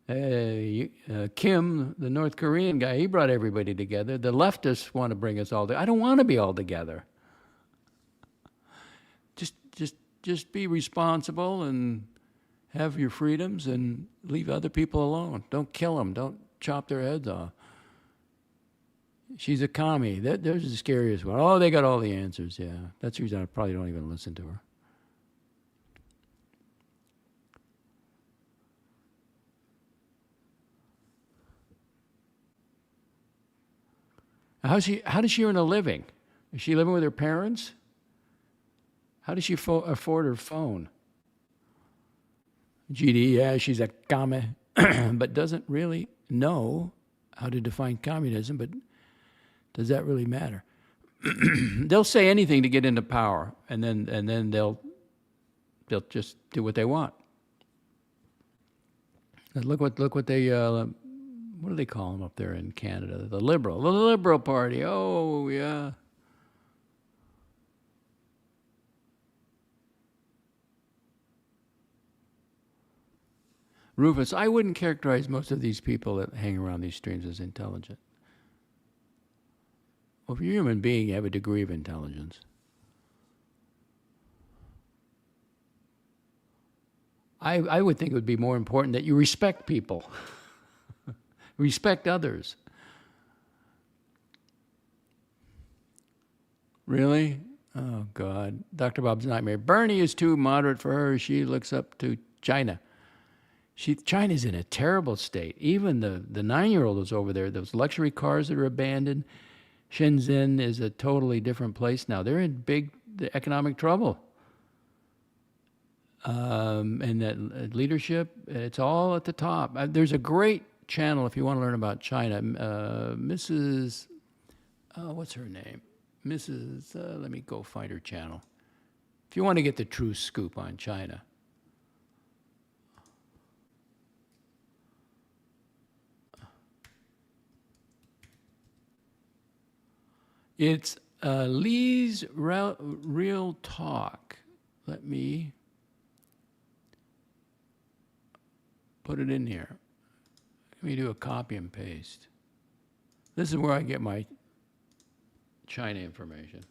Kim, the North Korean guy, he brought everybody together. The leftists want to bring us all together. I don't want to be all together. Just be responsible and have your freedoms and leave other people alone. Don't kill them. chop their heads off. She's a commie. There's the scariest one. Oh, they got all the answers. Yeah, that's the reason I probably don't even listen to her. How does she earn a living? Is she living with her parents? How does she afford her phone? GD, yeah, she's a commie, but doesn't really know how to define communism, but does that really matter? They'll say anything to get into power, and then they'll just do what they want. And look what they what do they call them up there in Canada? The Liberal Party. Oh yeah. Rufus, I wouldn't characterize most of these people that hang around these streams as intelligent. Well, if you're a human being, you have a degree of intelligence. I would think it would be more important that you respect people. Respect others. Really? Oh, God. Dr. Bob's nightmare. Bernie is too moderate for her. She looks up to China. China's in a terrible state. Even the 9-year-old was over there. Those luxury cars that are abandoned. Shenzhen is a totally different place now. They're in big economic trouble. And that leadership, it's all at the top. There's a great channel if you want to learn about China. Mrs. What's her name? Mrs. Let me go find her channel. If you want to get the true scoop on China. It's Lee's Real Talk. Let me put it in here. Let me do a copy and paste. This is where I get my China information.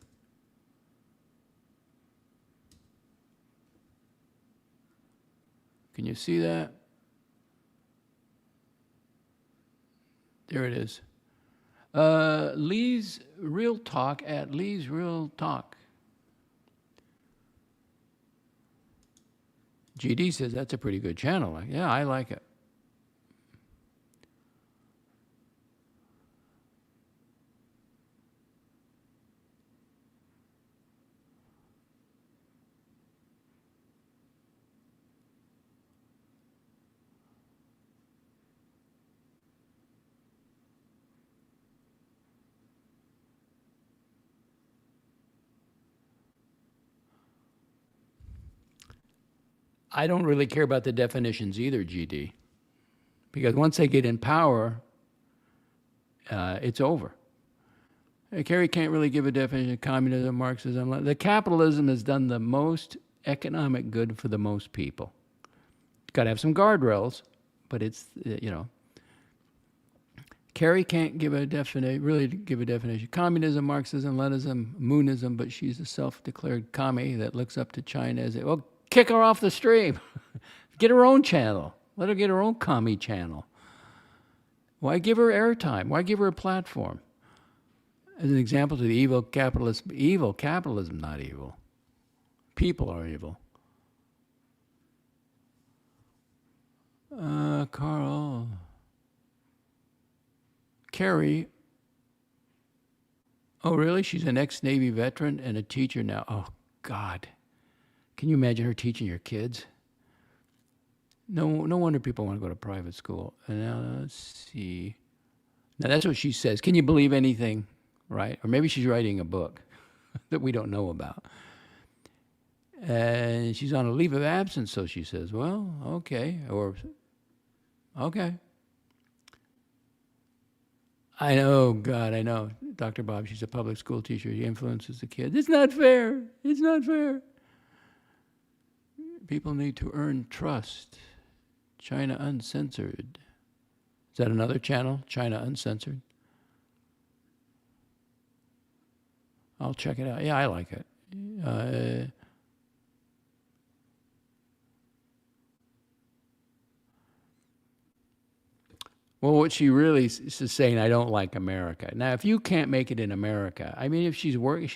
Can you see that? There it is. Lee's Real Talk at Lee's Real Talk. GD says that's a pretty good channel. Yeah, I like it. I don't really care about the definitions either, GD, because once they get in power, it's over. Kerry can't really give a definition of communism, Marxism. The capitalism has done the most economic good for the most people. It's got to have some guardrails, but it's, you know. Kerry can't give a really give a definition. Communism, Marxism, Leninism, Moonism, but she's a self-declared commie that looks up to China as, well, kick her off the stream. Get her own channel. Let her get her own commie channel. Why give her airtime? Why give her a platform? As an example to the evil capitalism, not evil. People are evil. Carl. Carrie. Oh, really? She's an ex-Navy veteran and a teacher now. Oh, God. Can you imagine her teaching your kids? No wonder people want to go to private school. And now, let's see. Now, that's what she says. Can you believe anything, right? Or maybe she's writing a book that we don't know about. And she's on a leave of absence, so she says, well, okay. Or, okay. I know, God, I know. Dr. Bob, she's a public school teacher. She influences the kids. It's not fair. It's not fair. People need to earn trust. China Uncensored. Is that another channel? China Uncensored? I'll check it out. Yeah, I like it. Well, what she really is saying, I don't like America. Now, if you can't make it in America, I mean, if she's working,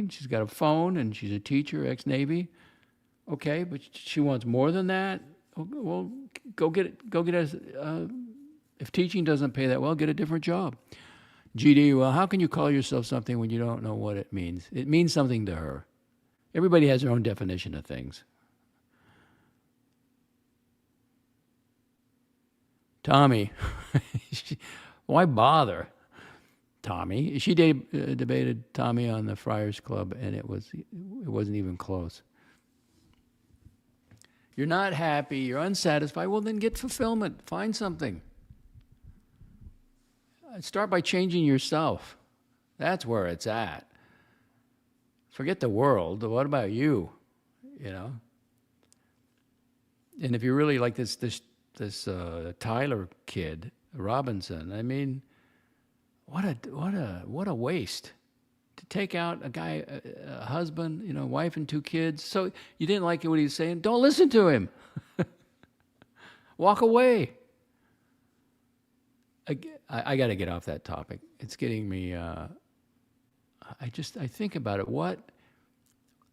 she's got a phone, and she's a teacher, ex-Navy, okay, but she wants more than that. Well, go get it. Go get a. If teaching doesn't pay that well, get a different job. GD, well, how can you call yourself something when you don't know what it means? It means something to her. Everybody has their own definition of things. Tommy, why bother? Tommy, she debated Tommy on the Friars Club, and it wasn't even close. You're not happy, you're unsatisfied, well, then get fulfillment. Find something. Start by changing yourself. That's where it's at. Forget the world. What about you? You know? And if you really like this Tyler kid, Robinson, I mean, what a waste. To take out a guy, a husband, you know, wife and 2 kids. So you didn't like what he was saying? Don't listen to him. Walk away. I got to get off that topic. It's getting me. I think about it. What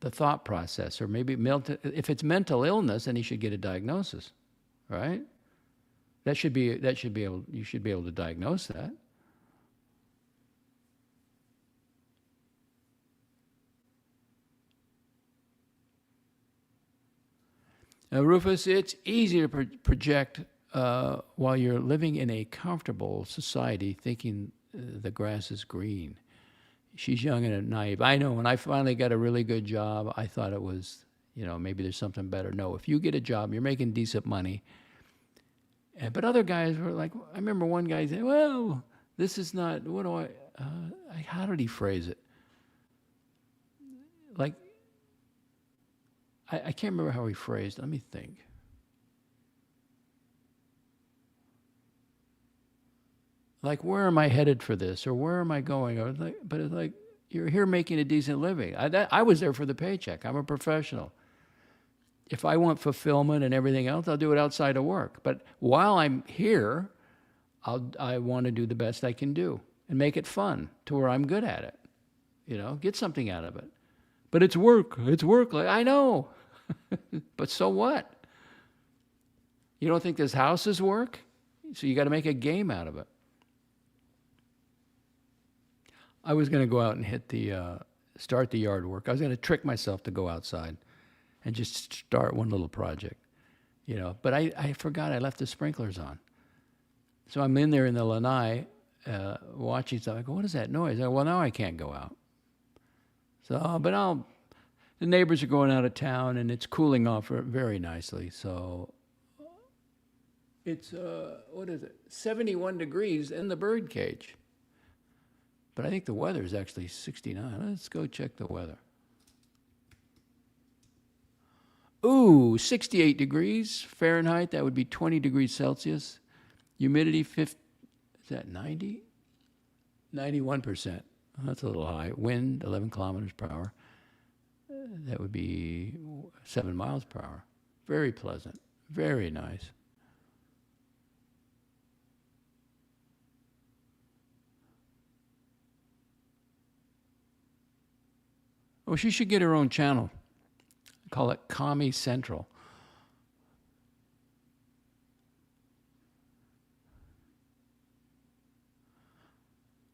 the thought process, or maybe if it's mental illness, then he should get a diagnosis, right? You should be able to diagnose that. Now, Rufus, it's easy to project while you're living in a comfortable society thinking the grass is green. She's young and naive. I know when I finally got a really good job, I thought it was, maybe there's something better. No, if you get a job, you're making decent money. But other guys were like, I remember one guy saying, well, this is not, how did he phrase it? Like, I can't remember how he phrased it. Let me think. Like, where am I headed for this? Or where am I going? But it's like, you're here making a decent living. I was there for the paycheck. I'm a professional. If I want fulfillment and everything else, I'll do it outside of work. But while I'm here, I want to do the best I can do and make it fun to where I'm good at it. Get something out of it. But it's work. It's work. Like, I know. But so what? You don't think this house is work? So you got to make a game out of it. I was going to go out and start the yard work. I was going to trick myself to go outside and just start one little project, But I forgot I left the sprinklers on. So I'm in there in the lanai watching stuff. I go, what is that noise? Well, now I can't go out. So, but the neighbors are going out of town, and it's cooling off very nicely. So it's, 71 degrees in the bird cage. But I think the weather is actually 69. Let's go check the weather. Ooh, 68 degrees Fahrenheit. That would be 20 degrees Celsius. Humidity, is that 90? 91%. That's a little high. Wind, 11 kilometers per hour. That would be 7 miles per hour. Very pleasant. Very nice. Oh, she should get her own channel. Call it Commie Central.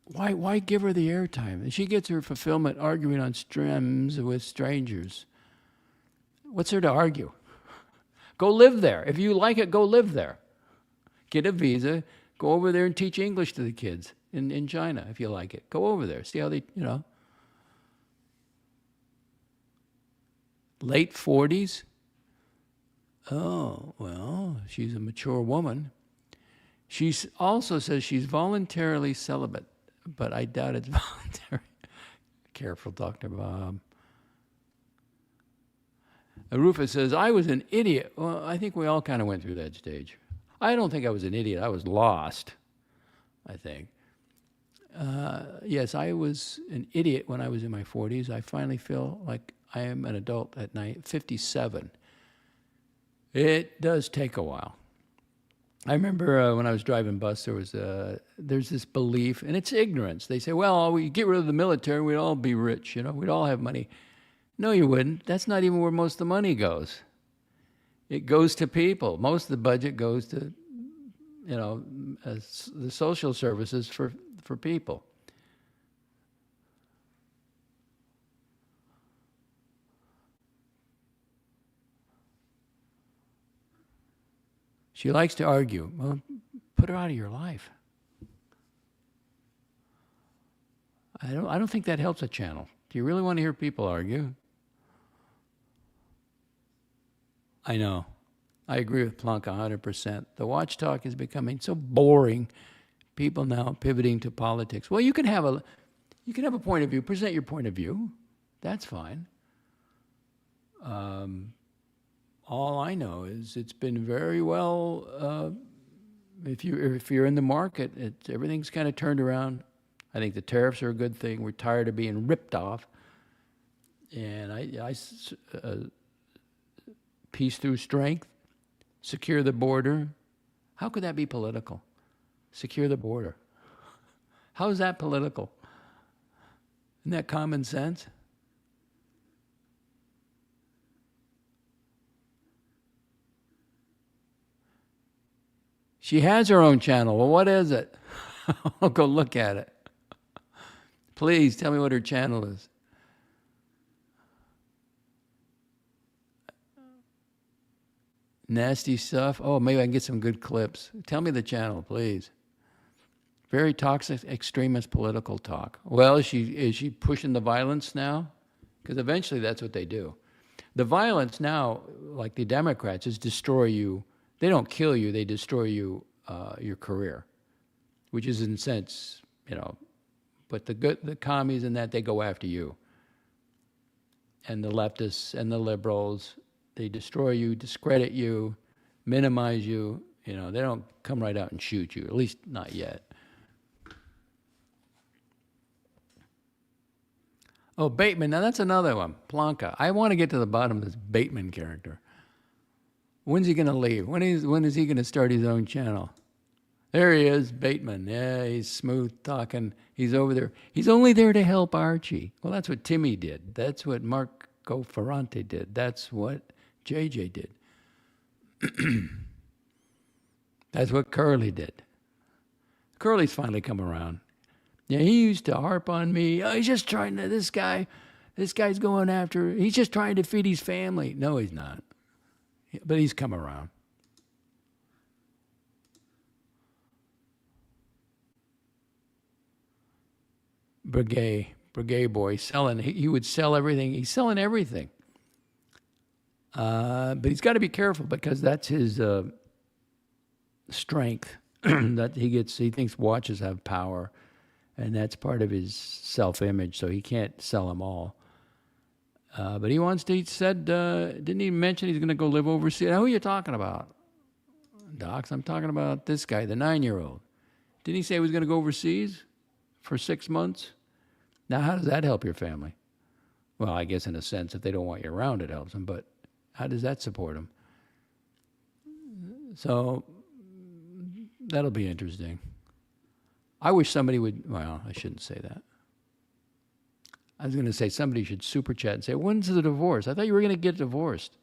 Why give her the airtime? She gets her fulfillment arguing on streams with strangers. What's there to argue? Go live there. If you like it, go live there. Get a visa. Go over there and teach English to the kids in China if you like it. Go over there. See how they, Late 40s? Oh, well, she's a mature woman. She also says she's voluntarily celibate, but I doubt it's voluntary. Careful, Dr. Bob. Rufus says, I was an idiot. Well, I think we all kind of went through that stage. I don't think I was an idiot. I was lost, I think. Yes, I was an idiot when I was in my 40s. I finally feel like I am an adult at 57. It does take a while. I remember when I was driving bus, there's this belief, and it's ignorance. They say, well, we get rid of the military, we'd all be rich, we'd all have money. No, you wouldn't. That's not even where most of the money goes. It goes to people. Most of the budget goes to, the social services for people. She likes to argue. Well, put her out of your life. I don't think that helps a channel. Do you really want to hear people argue? I know. I agree with Plunk 100%. The watch talk is becoming so boring. People now pivoting to politics. Well, you can have a point of view. Present your point of view. That's fine. All I know is it's been very well. If you're in the market, everything's kind of turned around. I think the tariffs are a good thing. We're tired of being ripped off, and peace through strength, secure the border. How could that be political? Secure the border. How is that political? Isn't that common sense? She has her own channel. Well, what is it? I'll go look at it. Please tell me what her channel is. Nasty stuff. Oh, maybe I can get some good clips. Tell me the channel, please. Very toxic, extremist political talk. Well, is she pushing the violence now? Because eventually that's what they do. The violence now, like the Democrats, is destroy you. They don't kill you, they destroy you, your career, which is in a sense, but the commies and that, they go after you. And the leftists and the liberals, they destroy you, discredit you, minimize you. They don't come right out and shoot you, at least not yet. Oh, Bateman, now that's another one, Plonka. I want to get to the bottom of this Bateman character. When's he going to leave? When is he going to start his own channel? There he is, Bateman. Yeah, he's smooth talking. He's over there. He's only there to help Archie. Well, that's what Timmy did. That's what Marco Ferrante did. That's what JJ did. That's what Curly did. Curly's finally come around. Yeah, he used to harp on me. Oh, he's just trying to, this guy's going after, he's just trying to feed his family. No, he's not. But he's come around. Brigade boy, selling. He would sell everything. He's selling everything. But he's got to be careful because that's his strength. That he thinks watches have power, and that's part of his self-image. So he can't sell them all. But he said, didn't he mention he's going to go live overseas? Now, who are you talking about? Docs, I'm talking about this guy, the 9-year-old. Didn't he say he was going to go overseas for 6 months? Now, how does that help your family? Well, I guess in a sense, if they don't want you around, it helps them. But how does that support them? So that'll be interesting. I wish somebody would, well, I shouldn't say that. I was going to say somebody should super chat and say, when's the divorce? I thought you were going to get divorced.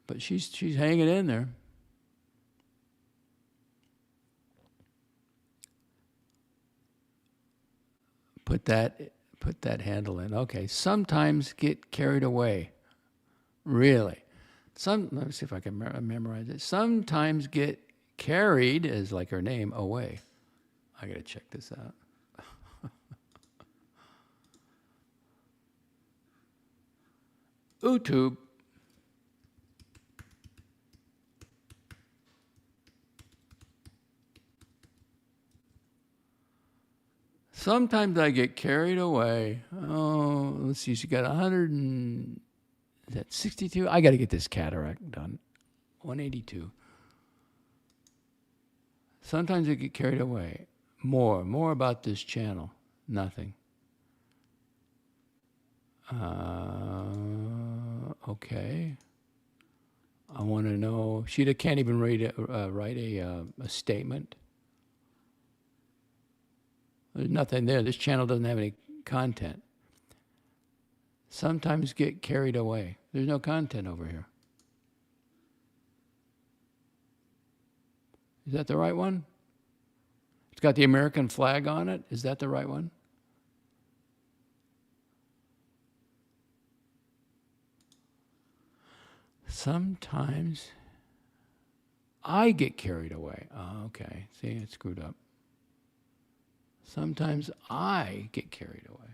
But she's hanging in there. Put that handle in. Okay, sometimes get carried away. Really. Let me see if I can memorize it. Sometimes get carried, as like her name, away. I got to check this out. YouTube. Sometimes I get carried away. Oh, let's see. She got 100 and, is that 62? I got to get this cataract done. 182. Sometimes I get carried away. More about this channel. Nothing. Okay. I want to know. She can't even write a statement. There's nothing there. This channel doesn't have any content. Sometimes get carried away. There's no content over here. Is that the right one? It's got the American flag on it. Is that the right one? Sometimes I get carried away. Oh, okay. See, it's screwed up. Sometimes I get carried away.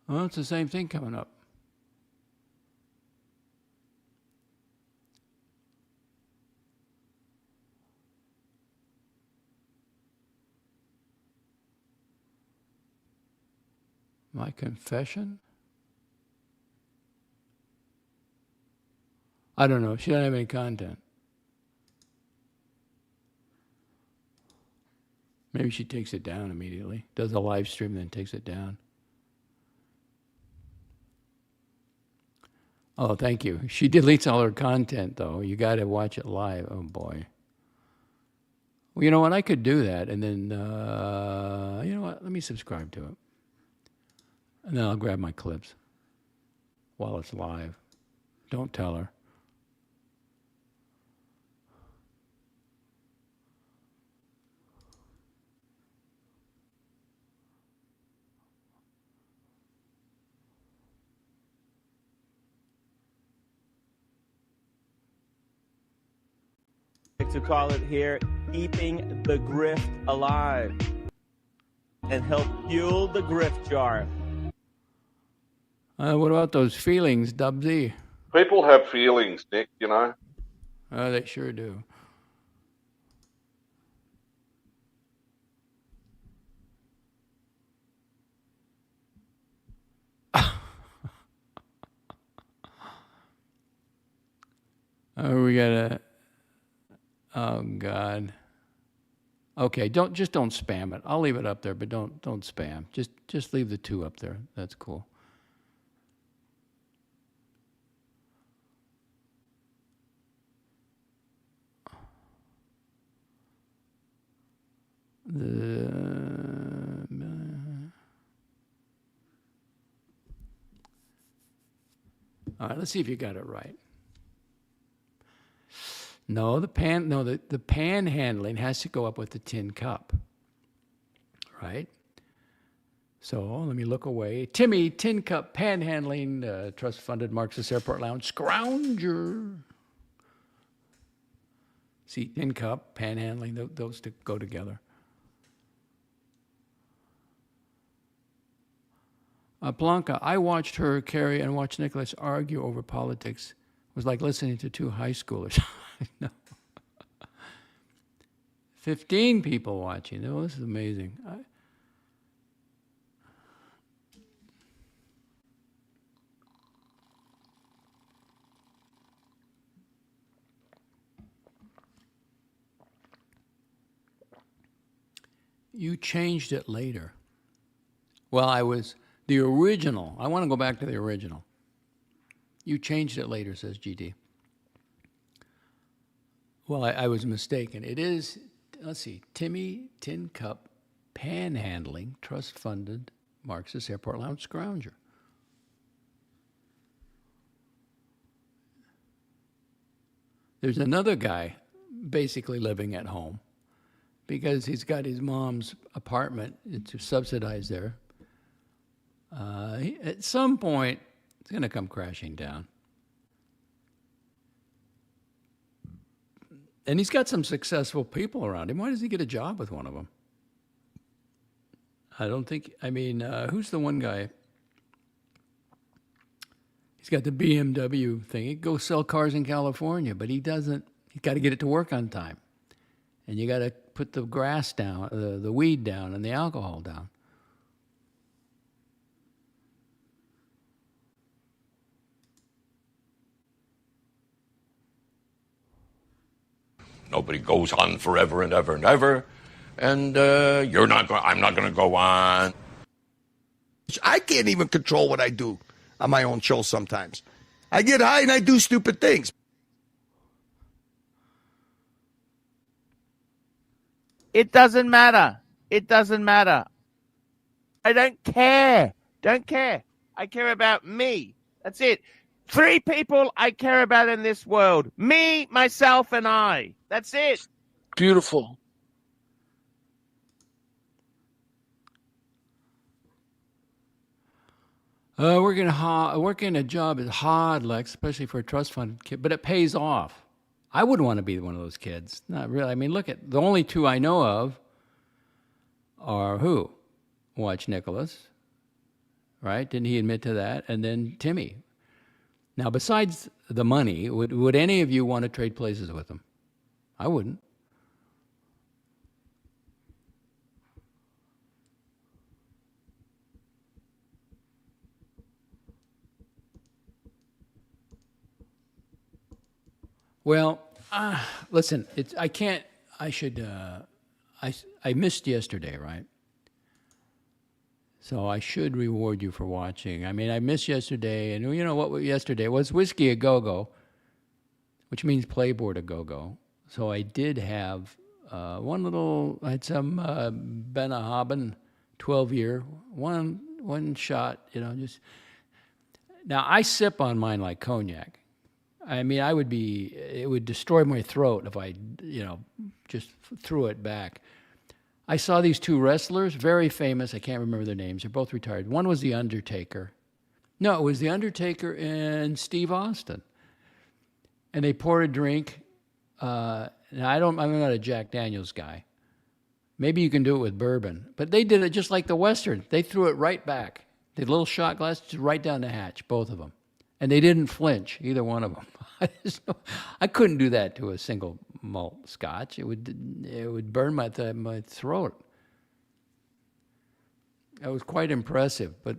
Well, it's the same thing coming up. My confession? I don't know. She doesn't have any content. Maybe she takes it down immediately. Does a live stream, then takes it down. Oh, thank you. She deletes all her content, though. You got to watch it live. Oh, boy. Well, you know what? I could do that, and then, you know what? Let me subscribe to it. And then I'll grab my clips while it's live. Don't tell her. To call it here, keeping the grift alive and help fuel the grift jar. What about those feelings, Dubsy? People have feelings, Nick, you know. Oh, they sure do. Oh, we gotta. Oh God. Okay, don't spam it. I'll leave it up there, but don't spam. Just leave the 2 up there. That's cool. All right, let's see if you got it right. No, the panhandling has to go up with the tin cup, right? So let me look away. Timmy, tin cup, panhandling, trust-funded Marxist Airport Lounge, scrounger. See, tin cup, panhandling, those go together. Blanca, I watched her, Carrie, and watched Nicholas argue over politics. It was like listening to 2 high schoolers. No. 15 people watching. Oh, this is amazing. You changed it later. Well, I was the original. I want to go back to the original. You changed it later, says GD. Well, I was mistaken. It is, let's see, Timmy Tin Cup Panhandling Trust-Funded Marxist Airport Lounge Scrounger. There's another guy basically living at home because he's got his mom's apartment to subsidize there. At some point, it's going to come crashing down. And he's got some successful people around him. Why does he get a job with one of them? I don't think, who's the one guy? He's got the BMW thing. He goes sell cars in California, but he doesn't, he's got to get it to work on time. And you got to put the grass down, the weed down, and the alcohol down. Nobody goes on forever and ever and ever. And I'm not going to go on. I can't even control what I do on my own show sometimes. I get high and I do stupid things. It doesn't matter. It doesn't matter. I don't care. Don't care. I care about me. That's it. 3 people I care about in this world. Me, myself, and I. That's it. Beautiful. Working a job is hard, Lex, especially for a trust fund kid, but it pays off. I wouldn't want to be one of those kids. Not really. I mean, look at the only 2 I know of are who? Watch Nicholas, right? Didn't he admit to that? And then Timmy. Now, besides the money, would any of you want to trade places with him? I wouldn't. Well, listen, I can't, I should, I missed yesterday, right? So I should reward you for watching. I mean, I missed yesterday, and you know what yesterday was? Whiskey a go-go, which means playboard a go-go. So I did have I had some Benahaben 12-year, one shot, just. Now, I sip on mine like cognac. I mean, it would destroy my throat if I, just threw it back. I saw these 2 wrestlers, very famous. I can't remember their names. They're both retired. One was The Undertaker. No, it was The Undertaker and Steve Austin. And they poured a drink. And I'm not a Jack Daniels guy. Maybe you can do it with bourbon. But they did it just like the Western. They threw it right back. The little shot glass, just right down the hatch, both of them. And they didn't flinch, either one of them. I couldn't do that to a single malt scotch. It would burn my throat. It was quite impressive, but,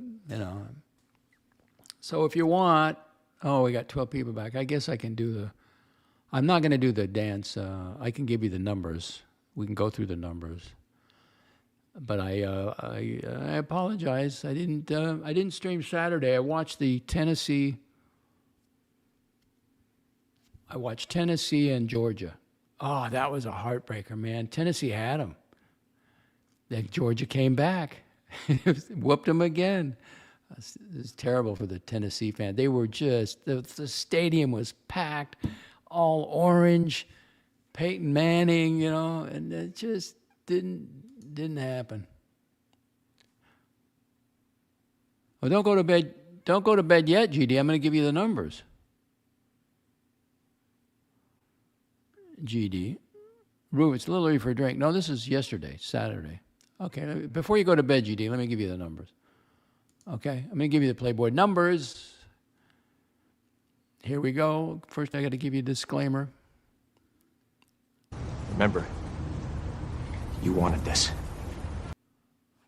So if you want, we got 12 people back. I guess I can do I'm not going to do the dance. I can give you the numbers. We can go through the numbers. But I apologize. I didn't stream Saturday. I watched Tennessee and Georgia. Oh, that was a heartbreaker, man. Tennessee had them. Then Georgia came back, whooped them again. It was terrible for the Tennessee fan. They were just the stadium was packed, all orange. Peyton Manning, and it just didn't happen. Well, don't go to bed. Don't go to bed yet, GD. I'm going to give you the numbers. GD. Rue, it's a little early for a drink. No, this is yesterday, Saturday. Okay, before you go to bed, GD, let me give you the numbers. Okay, I'm going to give you the Playboy numbers. Here we go. First, I got to give you a disclaimer. Remember, you wanted this.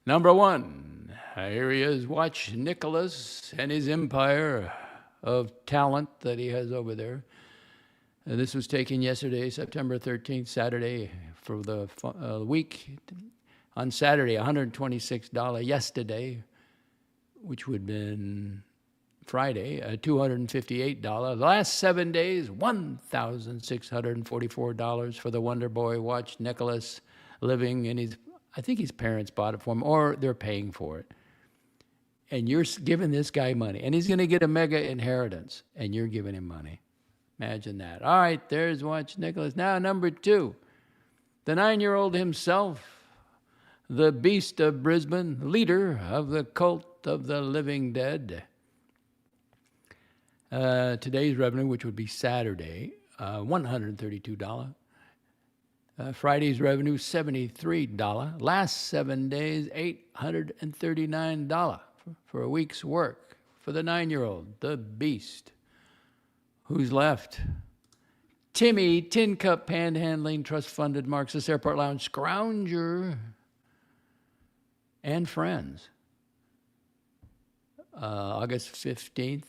Number 1, here he is. Watch Nicholas and his empire of talent that he has over there. This was taken yesterday, September 13th, Saturday, for the week. On Saturday, $126. Yesterday, which would have been Friday, $258. The last 7 days, $1,644 for the Wonder Boy. Watch Nicholas living in I think his parents bought it for him, or they're paying for it. And you're giving this guy money, and he's going to get a mega inheritance, and you're giving him money. Imagine that. All right, there's Watch Nicholas. Now, number 2, the 9-year-old himself, the Beast of Brisbane, leader of the cult of the living dead. Today's revenue, which would be Saturday, $132. Friday's revenue, $73. Last 7 days, $839 for a week's work for the 9-year-old, the Beast. Who's left? Timmy, Tin Cup Panhandling, Trust-Funded Marxist Airport Lounge, Scrounger, and Friends. August 15th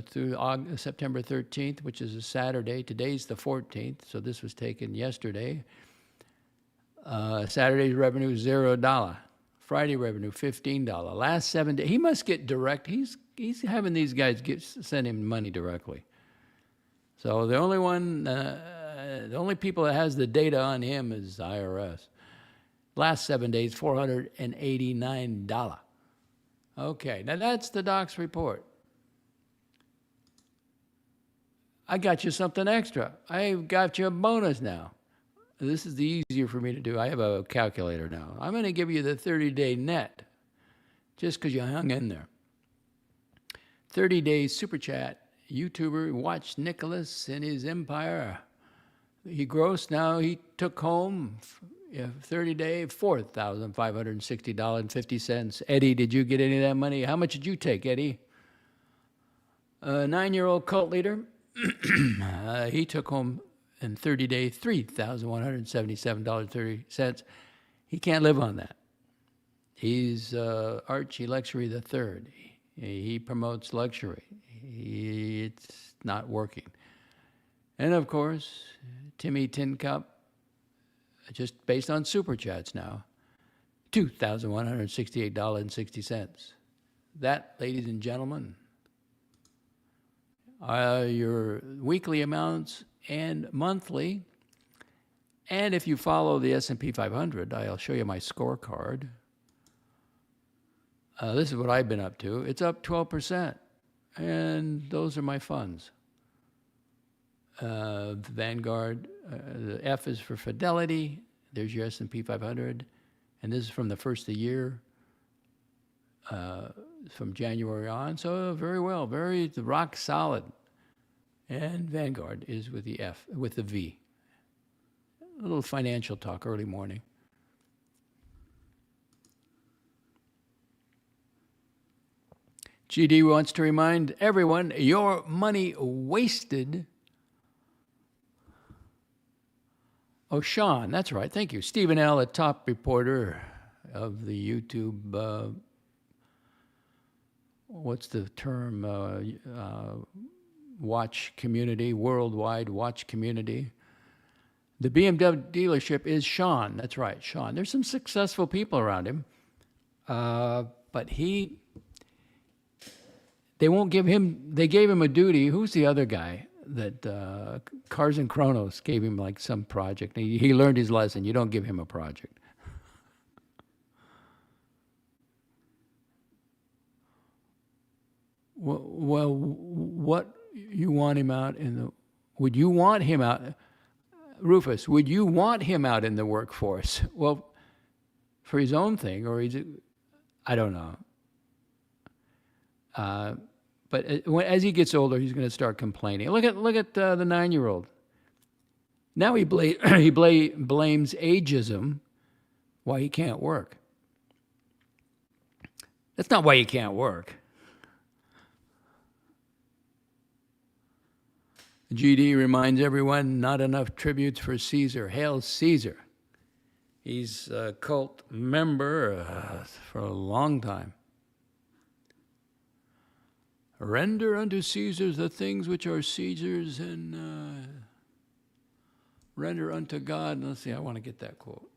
through September 13th, which is a Saturday. Today's the 14th, so this was taken yesterday. Saturday's revenue, $0. Friday revenue, $15. Last 7 days, he must get direct. He's having these guys send him money directly. So the only people that has the data on him is IRS. Last 7 days, $489. Okay, now that's the DOXX report. I got you something extra. I got you a bonus now. This is the easier for me to do. I have a calculator now. I'm going to give you the 30-day net, just because you hung in there. 30 days super chat. YouTuber watched Nicholas and his empire. He grossed now. He took home 30-day $4,560.50. Eddie, did you get any of that money? How much did you take, Eddie? A 9-year-old cult leader. He took home in 30 days $3,177.30. He can't live on that. He's Archie Luxury the Third. He promotes luxury. It's not working. And of course, Timmy Tin Cup, just based on super chats now, $2,168.60. That, ladies and gentlemen, are your weekly amounts and monthly. And if you follow the S&P 500, I'll show you my scorecard. This is what I've been up to. It's up 12%. And those are my funds. Vanguard, the F is for Fidelity. There's your S&P 500. And this is from the first of the year, from January on. So very well, very rock solid. And Vanguard is with the F, with the V. A little financial talk early morning. GD wants to remind everyone, your money wasted. Oh, Sean, that's right. Thank you. Stephen L., a top reporter of the YouTube, what's the term, watch community, worldwide watch community. The BMW dealership is Sean. That's right, Sean. There's some successful people around him, but they won't give him, they gave him a duty. Who's the other guy that Cars and Chronos gave him like some project? He learned his lesson. You don't give him a project. Well, what you want him out in the, would you want him out, Rufus, would you want him out in the workforce? Well, for his own thing, or I don't know. But as he gets older, he's going to start complaining. Look at the 9-year-old. Now he blames ageism why he can't work. That's not why he can't work. GD reminds everyone, not enough tributes for Caesar. Hail Caesar. He's a cult member for a long time. Render unto Caesar's the things which are Caesar's, and render unto God. Let's see, I want to get that quote.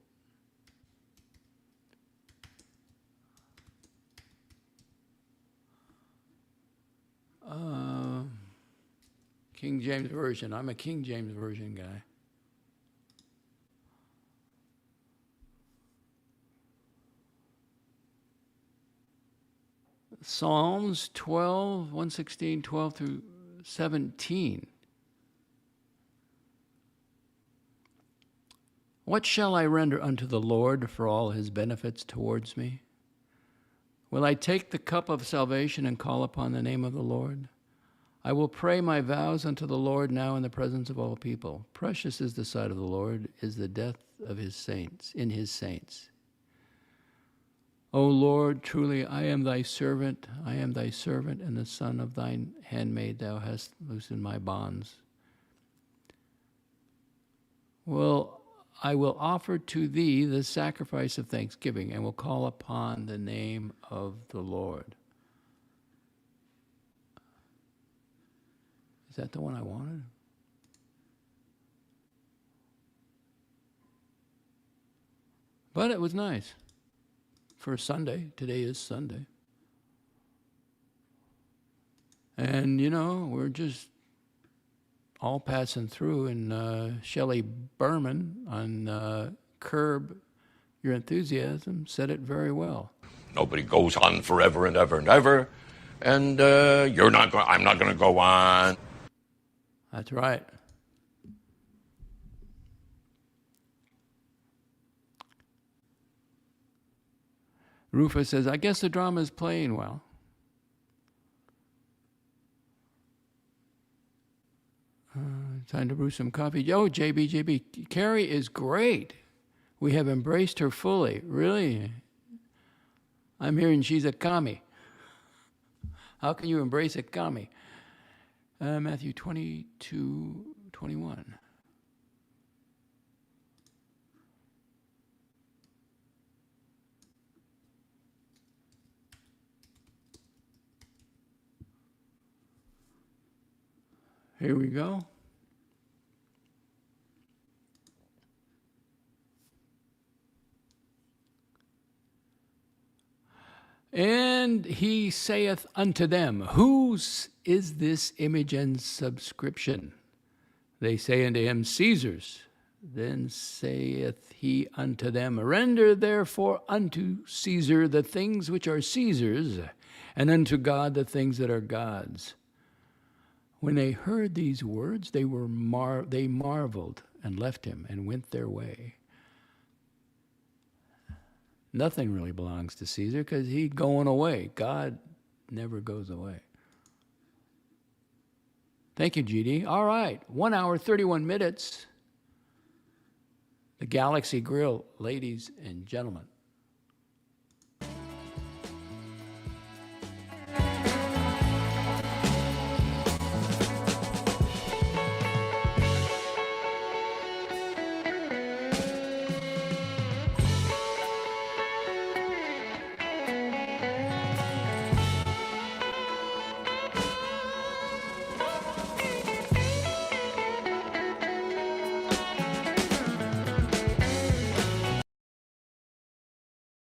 King James Version. I'm a King James Version guy. Psalms 12, 116, 12 through 17. What shall I render unto the Lord for all his benefits towards me? Will I take the cup of salvation and call upon the name of the Lord? I will pray my vows unto the Lord now in the presence of all people. Precious is the sight of the Lord, is the death of his saints, in his saints. O Lord, truly I am thy servant, and the son of thine handmaid. Thou hast loosened my bonds. Well, I will offer to thee the sacrifice of thanksgiving, and will call upon the name of the Lord. Is that the one I wanted? But it was nice. for Sunday. Today is Sunday. And, you know, we're just all passing through. And Shelley Berman on Curb Your Enthusiasm said it very well. Nobody goes on forever and ever and ever. And I'm not going to go on. That's right. Rufus says, I guess the drama is playing well. Time to brew some coffee. Oh, JB. Carrie is great. We have embraced her fully. Really? I'm hearing she's a commie. How can you embrace a commie? Matthew 22:21. Here we go. And he saith unto them, Whose is this image and subscription? They say unto him, Caesar's. Then saith he unto them, Render therefore unto Caesar the things which are Caesar's, and unto God the things that are God's. When they heard these words, they marveled and left him and went their way. Nothing really belongs to Caesar because he's going away. God never goes away. Thank you, GD. All right, 1 hour, 31 minutes. The Galaxy Grill, ladies and gentlemen.